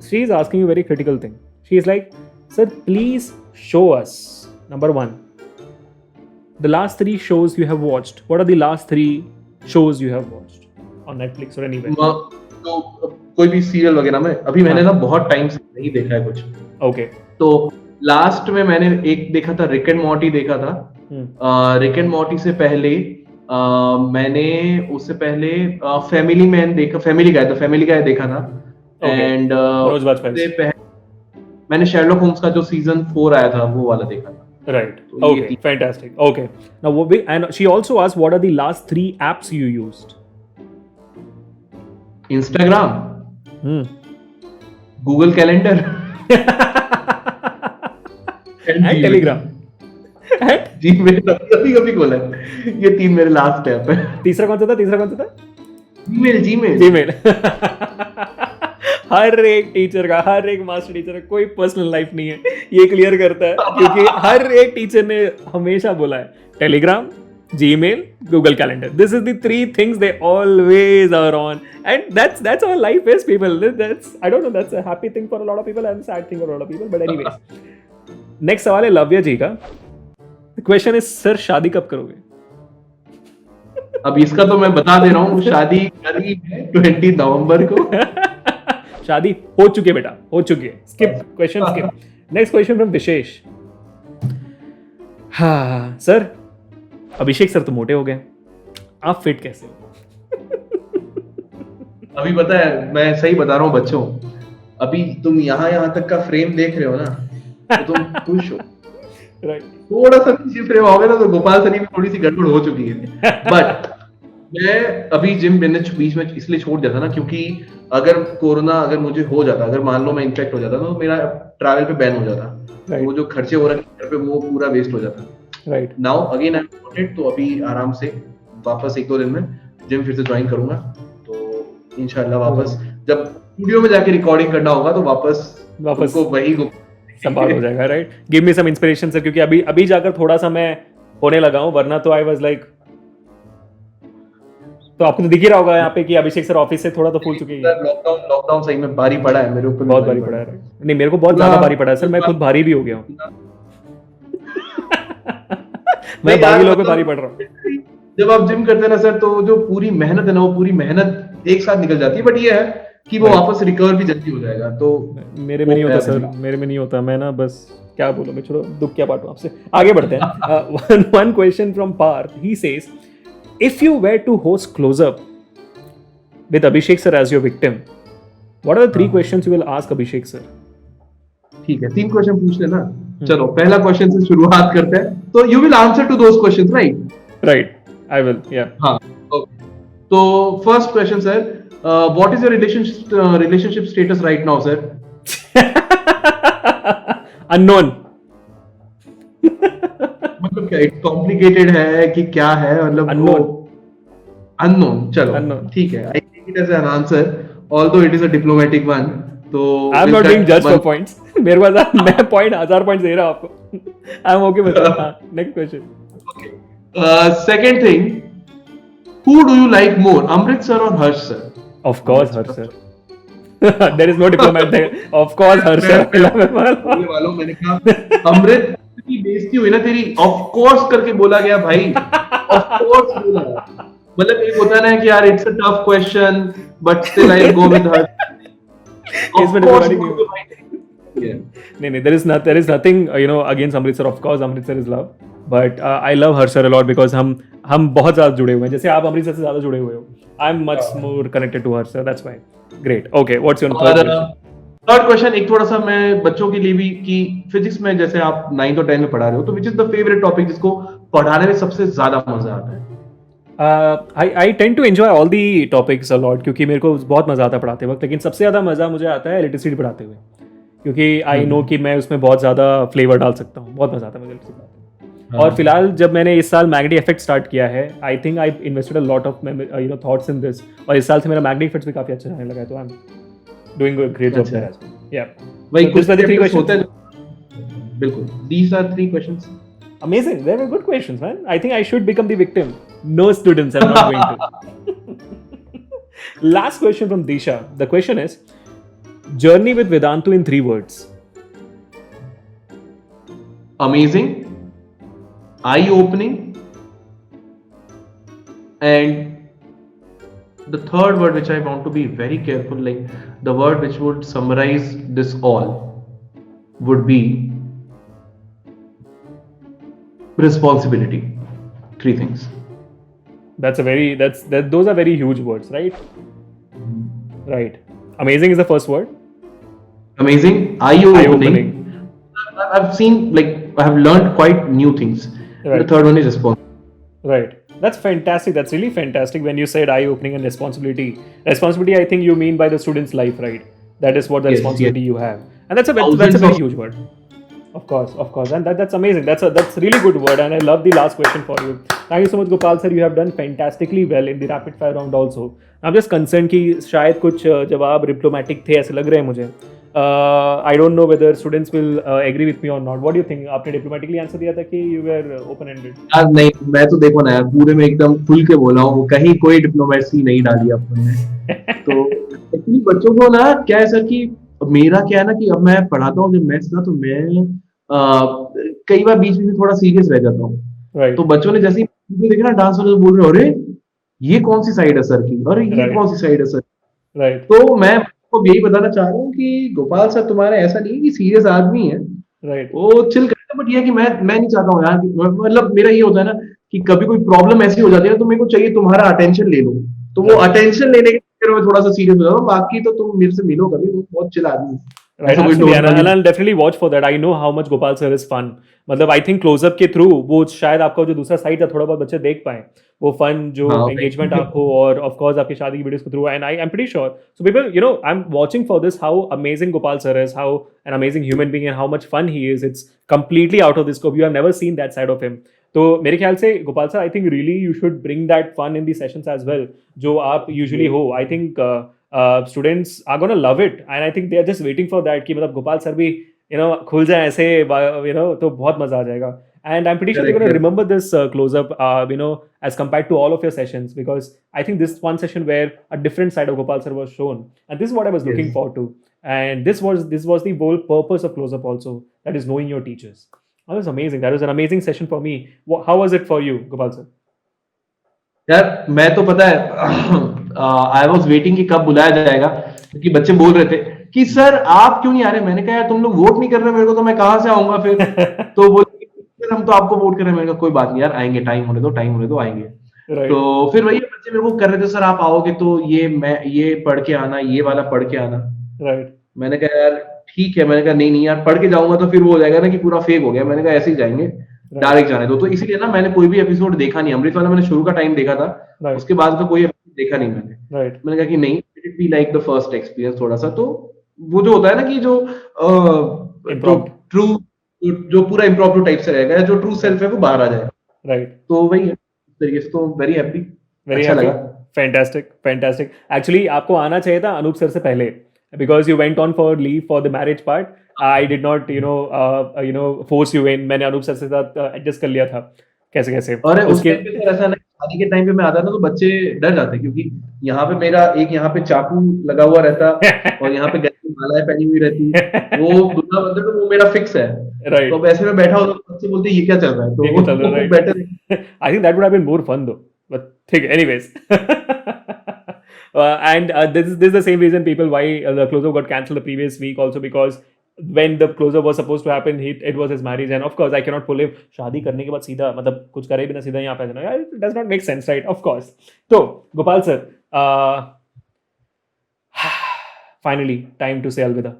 She is asking you a very critical thing. She is like, sir, please show us, number one, the last 3 shows you have watched. What are the last 3 shows you have watched on Netflix or anywhere? तो कोई भी serial वगैरह में अभी मैंने ना बहुत time से नहीं देखा है कुछ। Okay. तो लास्ट में मैंने एक देखा था, रिक एंड मॉर्टी देखा था। रिक एंड मॉर्टी से पहले मैंने उससे पहले फैमिली मैन देखा, फैमिली गाय देखा था। एंड रोजबाज फाइल्स। मैंने शेरलॉक होम्स का जो सीजन 4 आया था वो वाला देखा था। Right. Okay. Fantastic. Okay. Now, and she also asked, what are the last 3 apps you used? Instagram, Google calendar And Telegram. Gmail कभी खोला है। ये 3 मेरे लास्ट ऐप है। तीसरा कौन सा था? जीमेल। हर एक टीचर का, हर एक मास्टर टीचर का कोई पर्सनल लाइफ नहीं है, ये क्लियर करता है, क्योंकि हर एक टीचर ने हमेशा बोला है Telegram, Gmail, Google calendar. This is the 3 things they always are on, and that's how life is, people. That's, I don't know, that's a happy thing for a lot of people and a sad thing for a lot of people, but anyways. Next सवाल है लव्य जी का. Question is, sir शादी कब करोगे? अब इसका तो मैं बता दे रहा हूँ, शादी करी है 20 नवंबर को. शादी हो चुकी है बेटा, हो चुकी है. Skip question, skip. Next question from Vishesh. हाँ सर, अभिषेक सर तो मोटे हो गए, आप फिट कैसे हो? अभी पता है, मैं सही बता रहा हूँ बच्चों, अभी तुम यहाँ तक का फ्रेम देख रहे हो ना, तो तुम खुश हो. राइट. थोड़ा सा पीछे फ्रेम आओगे ना तो गोपाल सनी में थोड़ी सी गड़बड़ हो चुकी है. बट मैं अभी जिम बीच में इसलिए छोड़ दिया था ना, क्योंकि अगर कोरोना अगर मुझे हो जाता, अगर मान लो मैं इन्फेक्ट हो जाता तो मेरा ट्रैवल पे बैन हो जाता. Right. वो जो खर्चे हो रहे हैं घर पे वो पूरा वेस्ट हो जाता. Right. Now again I am sorted, तो अभी आराम से वापस 1-2 दिन में जिम फिर से ज्वाइन करूंगा. तो इंशाल्लाह वापस जब स्टूडियो में जाके रिकॉर्डिंग करना होगा तो वापस को वही संभाल हो जाएगा. Right. Give me some inspiration sir, क्योंकि अभी जाकर थोड़ा सा मैं होने लगा हूं, वरना तो आई वाज लाइक, तो आपको तो दिख ही रहा होगा यहाँ पे कि अभिषेक सर ऑफिस से थोड़ा तो फूल चुके हैं. लॉकडाउन सही में भारी पड़ा है मेरे ऊपर, बहुत भारी पड़ा है. नहीं, मेरे को बहुत ज्यादा भारी पड़ा है सर, मैं खुद भारी भी हो गया हूँ. मैं बाकी लोगों पे भारी पड़ रहा हूँ. जब आप जिम करते हैं ना सर, तो जो पूरी मेहनत है ना, वो पूरी मेहनत एक साथ निकल जाती है. बट ये है कि वो वापस रिकवर भी जल्दी हो जाएगा. तो मेरे में नहीं होता सर, मेरे में नहीं होता. मैं ना बस क्या बोलूं, मैं छोड़ो, दुख क्या बांटूं आपसे. आगे बढ़ते हैं. One question from Parth. He says, if you were to host Closeup with Abhishek sir as your victim, what are the 3 questions you will ask Abhishek sir? ठीक है, 3 क्वेश्चन पूछ लेना. चलो पहला क्वेश्चन से शुरुआत करते हैं. तो you will answer to those questions, right? Right, I will. Yeah हाँ. तो first question sir, what is your relationship status right now, sir? Unknown. मतलब क्या कॉम्प्लिकेटेड है कि क्या है, मतलब unknown. चलो ठीक है, I take it as an answer, although it is a diplomatic one. तो I'm not being judged for points. मेरे पास मैं पॉइंट 1000 पॉइंट्स दे रहा हूं आपको. I'm okay with that. Next question. Okay. Second thing, who do you like more, Amrit sir or Harsh sir? Of course, Harsh sir. There is no diplomat there. Of course, Harsh sir. बोलने वालों, मैंने कहा अमृत की बेइज्जती हुई ना तेरी. Of course करके बोला गया भाई. Of course बोला. मतलब एक होता है ना कि यार it's a tough question, but still I'll go with Harsh. इसमें diplomatic नहीं. There is nothing against Amrit sir. Of course, Amrit sir is love. But I love Harsh sir a lot because हम बहुत ज्यादा जुड़े हुए हैं. जैसे आप अमृत सर से ज्यादा जुड़े हुए हो. I'm much more connected to Harsh sir. That's why. Great. Okay. What's your third question? Third question एक थोड़ा सा मैं बच्चों के लिए भी, कि फिजिक्स में जैसे आप 9th और 10th में पढ़ा रहे हो, तो विच इज द फेवरेट टॉपिक जिसको पढ़ाने में सबसे ज्यादा मजा आता है? I tend to enjoy all the topics a lot, क्योंकि मेरे को बहुत मजा आता है पढ़ाते वक्त. लेकिन सबसे ज्यादा मजा मुझे आता है इलेक्ट्रिसिटी पढ़ाते हुए, क्योंकि आई नो कि मैं उसमें बहुत ज्यादा फ्लेवर डाल सकता हूँ. बहुत मजा आता है मुझे इलेक्ट्रिसिटी पढ़ाते हुए. और फिलहाल जब मैंने इस साल मैग्नेटिक इफेक्ट स्टार्ट किया है, I think I invested a lot of thoughts in this, और इस साल से मेरा मैग्नेटिक इफेक्ट्स भी काफी अच्छा रहने लगा है. तो I am doing a great job there as well. Yeah भाई कुछ वाले 3 क्वेश्चंस होते हैं. बिल्कुल, these are 3 questions. Amazing. They were good questions, man. I think I should become the victim. No students, I'm not going to. Last question from Disha. The question is journey with Vedantu in 3 words. Amazing, eye-opening, and the third word which I want to be very careful, like the word which would summarize this all would be responsibility. 3 things. Those are very huge words, right? Right. Amazing is the first word. Amazing, eye-opening. Eye-opening. I've seen, like, I have learned quite new things. Right. The third one is responsibility. Right. That's fantastic. That's really fantastic when you said eye-opening and responsibility. Responsibility, I think you mean by the student's life, right? That is what the Yes, responsibility yes. you have, and that's a very Thousands huge word. Of course, and that's amazing. That's really good word, and I love the last question for you. Thank you so much, Gopal sir. You have done fantastically well in the rapid fire round also. I'm just concerned कि शायद कुछ जवाब diplomatic थे ऐसे लग रहे हैं मुझे. I don't know whether students will agree with me or not. What do you think? आपने डिप्लोमेटिकली आंसर दिया था कि you were open-ended? यार नहीं, मैं तो देखो ना यार, पूरे में एकदम खुल के बोला हूँ, कहीं कोई डिप्लोमेसी नहीं डाली अपन ने. तो एक्चुअली बच्चों को ना क्या है सर कि मेरा क्या है ना कि अब मैं पढ़ाता हूँ जब मैथ्स ना, तो मैं कई बार बीच में थोड़ा सीरियस रह जाता हूँ. Right. तो बच्चों ने जैसे ही देखा ना डांस वाले, बोल रहे अरे ये कौन सी साइड है सर की, अरे ये Right. कौन सी साइड है सर. Right. तो मैं आपको यही बताना चाह रहा हूँ कि गोपाल सर तुम्हारा ऐसा नहीं है कि सीरियस आदमी है, Right. वो चिल करता है, बट ये है कि मैं नहीं चाहता हूँ यार मतलब मेरा ये होता है ना कि कभी कोई प्रॉब्लम ऐसी हो जाती है ना, तो मेरे को चाहिए तुम्हारा अटेंशन ले लो, तो वो अटेंशन लेने के चक्कर में थोड़ा सा सीरियस हो जाता हूँ. बाकी तो तुम मेरे से मिलो कभी, वो बहुत चिल आदमी है. Right, ऐसा कोई absolutely, don't and I'll definitely watch for that. I know how much Gopal sir is fun. मतलब I think close-up के through वो शायद आपका जो दूसरा साइड था थोड़ा बहुत बच्चे देख पाए, वो फन जो हाँ, engagement आप हो, और of course आपकी शादी की वीडियोस को through, and I'm pretty sure. So people, you know, I'm watching for this, how amazing Gopal sir is, how an amazing human being, and how much fun he is. It's completely out of the scope. You have never seen that side of him. तो मेरे ख्याल से Gopal sir, I think really you should bring that fun in the sessions as well जो आप usually हो. I think students are gonna love it, and I think they are just waiting for that कि मतलब Gopal sir भी you know खुल जाए ऐसे, you know, तो बहुत मजा आ जाएगा. And I'm pretty sure they're going to remember this close-up, you know, as compared to all of your sessions, because I think this one session where a different side of Gopal sir was shown, and this is what I was looking forward to. And this was the whole purpose of close-up also, that is knowing your teachers. That was amazing. That was an amazing session for me. How was it for you, Gopal sir? यार मैं तो पता है I was waiting कि कब बुलाया जाएगा, क्योंकि बच्चे बोल रहे थे कि सर आप क्यों नहीं आ रहे. मैंने कहा यार तुम लोग वोट नहीं कर रहे मेरे को, तो मैं कहाँ से आऊंगा फिर. तो बोले सर हम तो आपको वोट कर रहे हैं. मैंने कहा कोई बात नहीं यार, आएंगे, टाइम होने दो आएंगे. Right. तो फिर वही बच्चे मेरे को कर रहे थे, सर आप आओगे तो ये पढ़ के आना, ये वाला पढ़ के आना. Right. मैंने कहा यार ठीक है. मैंने कहा नहीं यार, पढ़ के जाऊंगा तो फिर वो हो जाएगा ना कि पूरा फेक हो गया. मैंने कहा ऐसे ही जाएंगे, डायरेक्ट जाने दो. तो इसीलिए ना मैंने कोई भी एपिसोड देखा नहीं. अमृत वाला मैंने शुरू का टाइम देखा था, Right. उसके बाद का कोई एपिसोड देखा नहीं मैंने. Right. मैंने कहा कि नहीं, it be like the first experience थोड़ा सा. तो वो जो होता है ना कि जो ट्रू, जो पूरा इम्प्रोम्प्टू टाइप से रहेगा, जो ट्रू सेल्फ है वो बाहर आ जाएगा. Right. तो वही है. इस तरीके से तो वेरी हैप्पी, Very अच्छा happy. लगा. Fantastic. Actually, आपको आना चाहिए था अनूप सर से पहले, because you went on for leave for the marriage part. I did not, force you in. मैंने अनूप सर से साथ adjust कर लिया था कैसे. और उस टाइम पे सर ऐसा नहीं, शादी के टाइम पे मैं आता ना तो बच्चे डर जाते, क्योंकि यहाँ पे मेरा एक यहाँ पे चाकू लगा हुआ रहता और यहाँ पे गले में मालाएं पहनी हुई रहती. वो दूल्हा बनता तो वो मेरा फिक्स है. Right. तो अब ऐसे में बैठा होता तो बच्चे बोलते ये क्या चल रहा है, तो ये क्या चल रहा है, वो right. Better. I think that would have been more fun though. But ठीक है, anyways. And this is the same reason people why the close-up got cancelled the previous week also, because when the close-up was supposed to happen, it was his marriage, and of course I cannot pull him. शादी करने के बाद सीधा मतलब कुछ करे बिना सीधा यहाँ पे जाना, it does not make sense, right? Of course. तो Gopal sir, finally time to say अलविदा.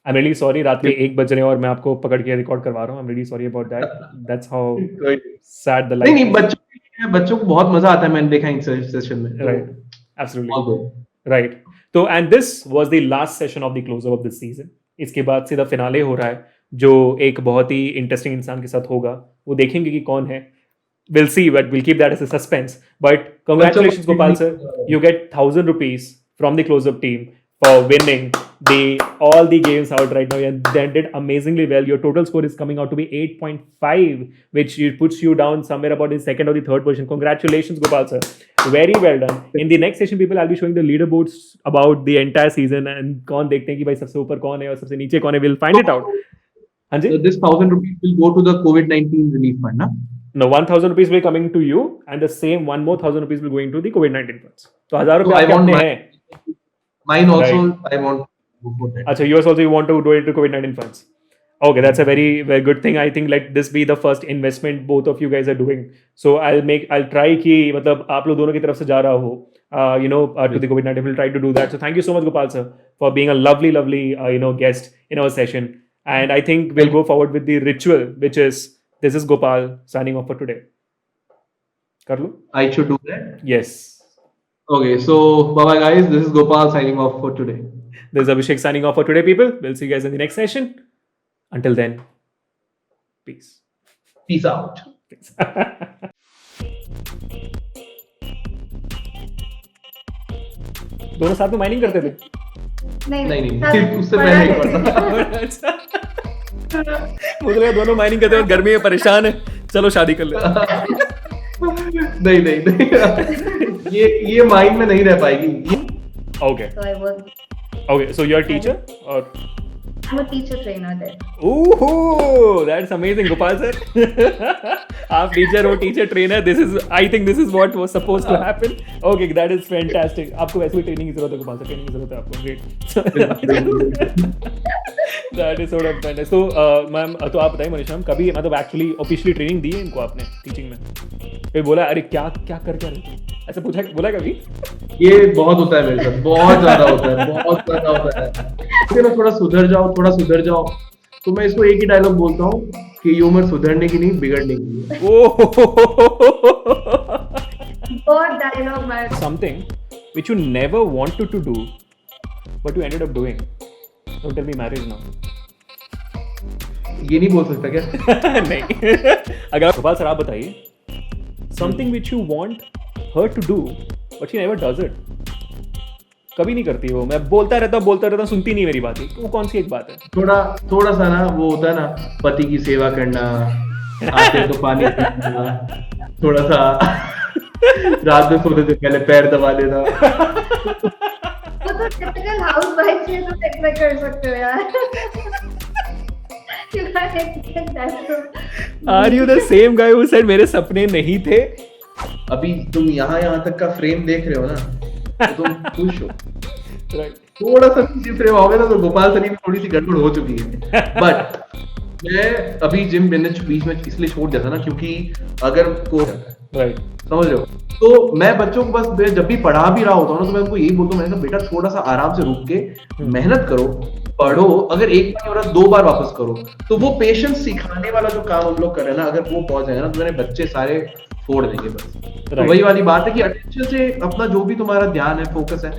I'm really sorry, रात के 1 बज रहे हैं और मैं आपको पकड़ के रिकॉर्ड करवा रहा हूँ. I'm really sorry about that. That's how sad the life. नहीं बच्चों को बहुत मजा आता है, मैंने देखा इन सेशन में. Right. Absolutely. Right. तो and this was the last session of the close-up of this season. इसके बाद सीधा फिनाले हो रहा है, जो एक बहुत ही इंटरेस्टिंग इंसान के साथ होगा. वो देखेंगे कि कौन है. We'll see, but we'll keep that as a suspense. But congratulations, Gopal sir. You get 1,000 rupees from the close-up team for winning all the games out right now. And they did amazingly well. Your total score is coming out to be 8.5, which puts you down somewhere about the second or the third position. Congratulations, Gopal sir. Very well done. In the next session, people, I'll be showing the leaderboards about the entire season and कौन देखते हैं कि भाई सबसे ऊपर कौन है और सबसे नीचे कौन है. We'll find it out. हाँ जी. So this 1,000 rupees will go to the COVID-19 relief fund, na? No, 1,000 rupees will coming to you, and the same one more 1,000 rupees will going to the COVID-19 funds. तो 1,000 So रुपए I आपके want अपने हैं. mine also. I want to go for that. Achha, yours also you want to do into COVID-19 funds. Okay, that's a very, very good thing. I think let this be the first investment both of you guys are doing. So I'll try कि मतलब आप लोग दोनों की तरफ से जा रहा हो, to the COVID-19. We'll try to do that. So thank you so much, Gopal sir, for being a lovely, guest in our session. And I think we'll go forward with the ritual, which is this is Gopal signing off for today. कर लो? I should do that. Yes. Okay, so bye bye guys. This is Gopal signing off for today. This is Abhishek signing off for today, people. We'll see you guys in the next session. Until then, peace. Peace out. Thanks. दोनों साथ में mining करते थे? नहीं उससे मैं नहीं करता. अच्छा. मुझे लगा दोनों माइनिंग करते हैं, गर्मी में परेशान है, चलो शादी कर ले. नहीं ये माइंड में नहीं रह पाएगी. Okay. So I was. Okay, so you're a teacher or? I'm a teacher trainer there. Ooh, that's amazing, Gopal sir. आप teacher हो, teacher trainer. I think this is what was supposed to happen. Okay, that is fantastic. आपको वैसे भी training की जरूरत है, Gopal sir, training की जरूरत है आपको. Great. That is sort of fantastic. So, ma'am, तो आप बताइए मनीषा मैम, कभी मतलब एक्चुअली ऑफिशियली ट्रेनिंग दी है इनको आपने टीचिंग में? फिर बोला अरे क्या कर रहे हो? ऐसा बोला कभी? ये बहुत होता है मेरे साथ, बहुत ज्यादा होता है. फिर मैं थोड़ा सुधर जाओ. तो मैं इसको एक ही डायलॉग बोलता हूँ कि ये उम्र सुधरने की नहीं, बिगड़ने की है. God dialogue मार. Something which you never wanted to do, but you ended up doing. Don't tell me marriage now. ये नहीं बोल सकता क्या? नहीं. अगर गोपाल सर आप बताइए, something which you want her to do, but she never does it. कभी नहीं करती वो. मैं बोलता रहता हूँ, सुनती नहीं मेरी बात. वो कौन सी एक बात है? थोड़ा सा ना वो होता है ना, पति की सेवा करना, आते तो पानी पीना, थोड़ा सा रात में सोने से पहले पैर दबा लेना. वो तो typical housewife है, तो एक्सपेक्ट कर सकते हो यार. You can't expect that from. Are you the same guy who said मेरे सपने नहीं थे? अभी तुम यहाँ तक का फ्रेम देख रहे हो ना, तो तुम खुश हो. Right. थोड़ा सा पीछे फ्रेम आओगे ना तो गोपाल सर की थोड़ी सी गड़बड़ हो चुकी है. बट मैं अभी जिम बीच में इसलिए छोड़ दिया था ना, क्योंकि अगर को Right. समझ रहे हो, तो मैं बच्चों को बस जब भी पढ़ा भी रहा होता हूँ ना, तो मैं उनको यही बोलता हूँ, मैंने कहा बेटा थोड़ा सा आराम से रुक के मेहनत करो, पढ़ो. अगर एक बार नहीं हो रहा 2 बार वापस करो. तो वो पेशेंस सिखाने वाला जो काम हम लोग कर रहे हैं ना, अगर वो पहुंच जाएगा ना, तो मेरे बच्चे सारे फोड़ देंगे बस. तो वही वाली बात है कि अटेंशन से अपना जो भी तुम्हारा ध्यान है, फोकस है,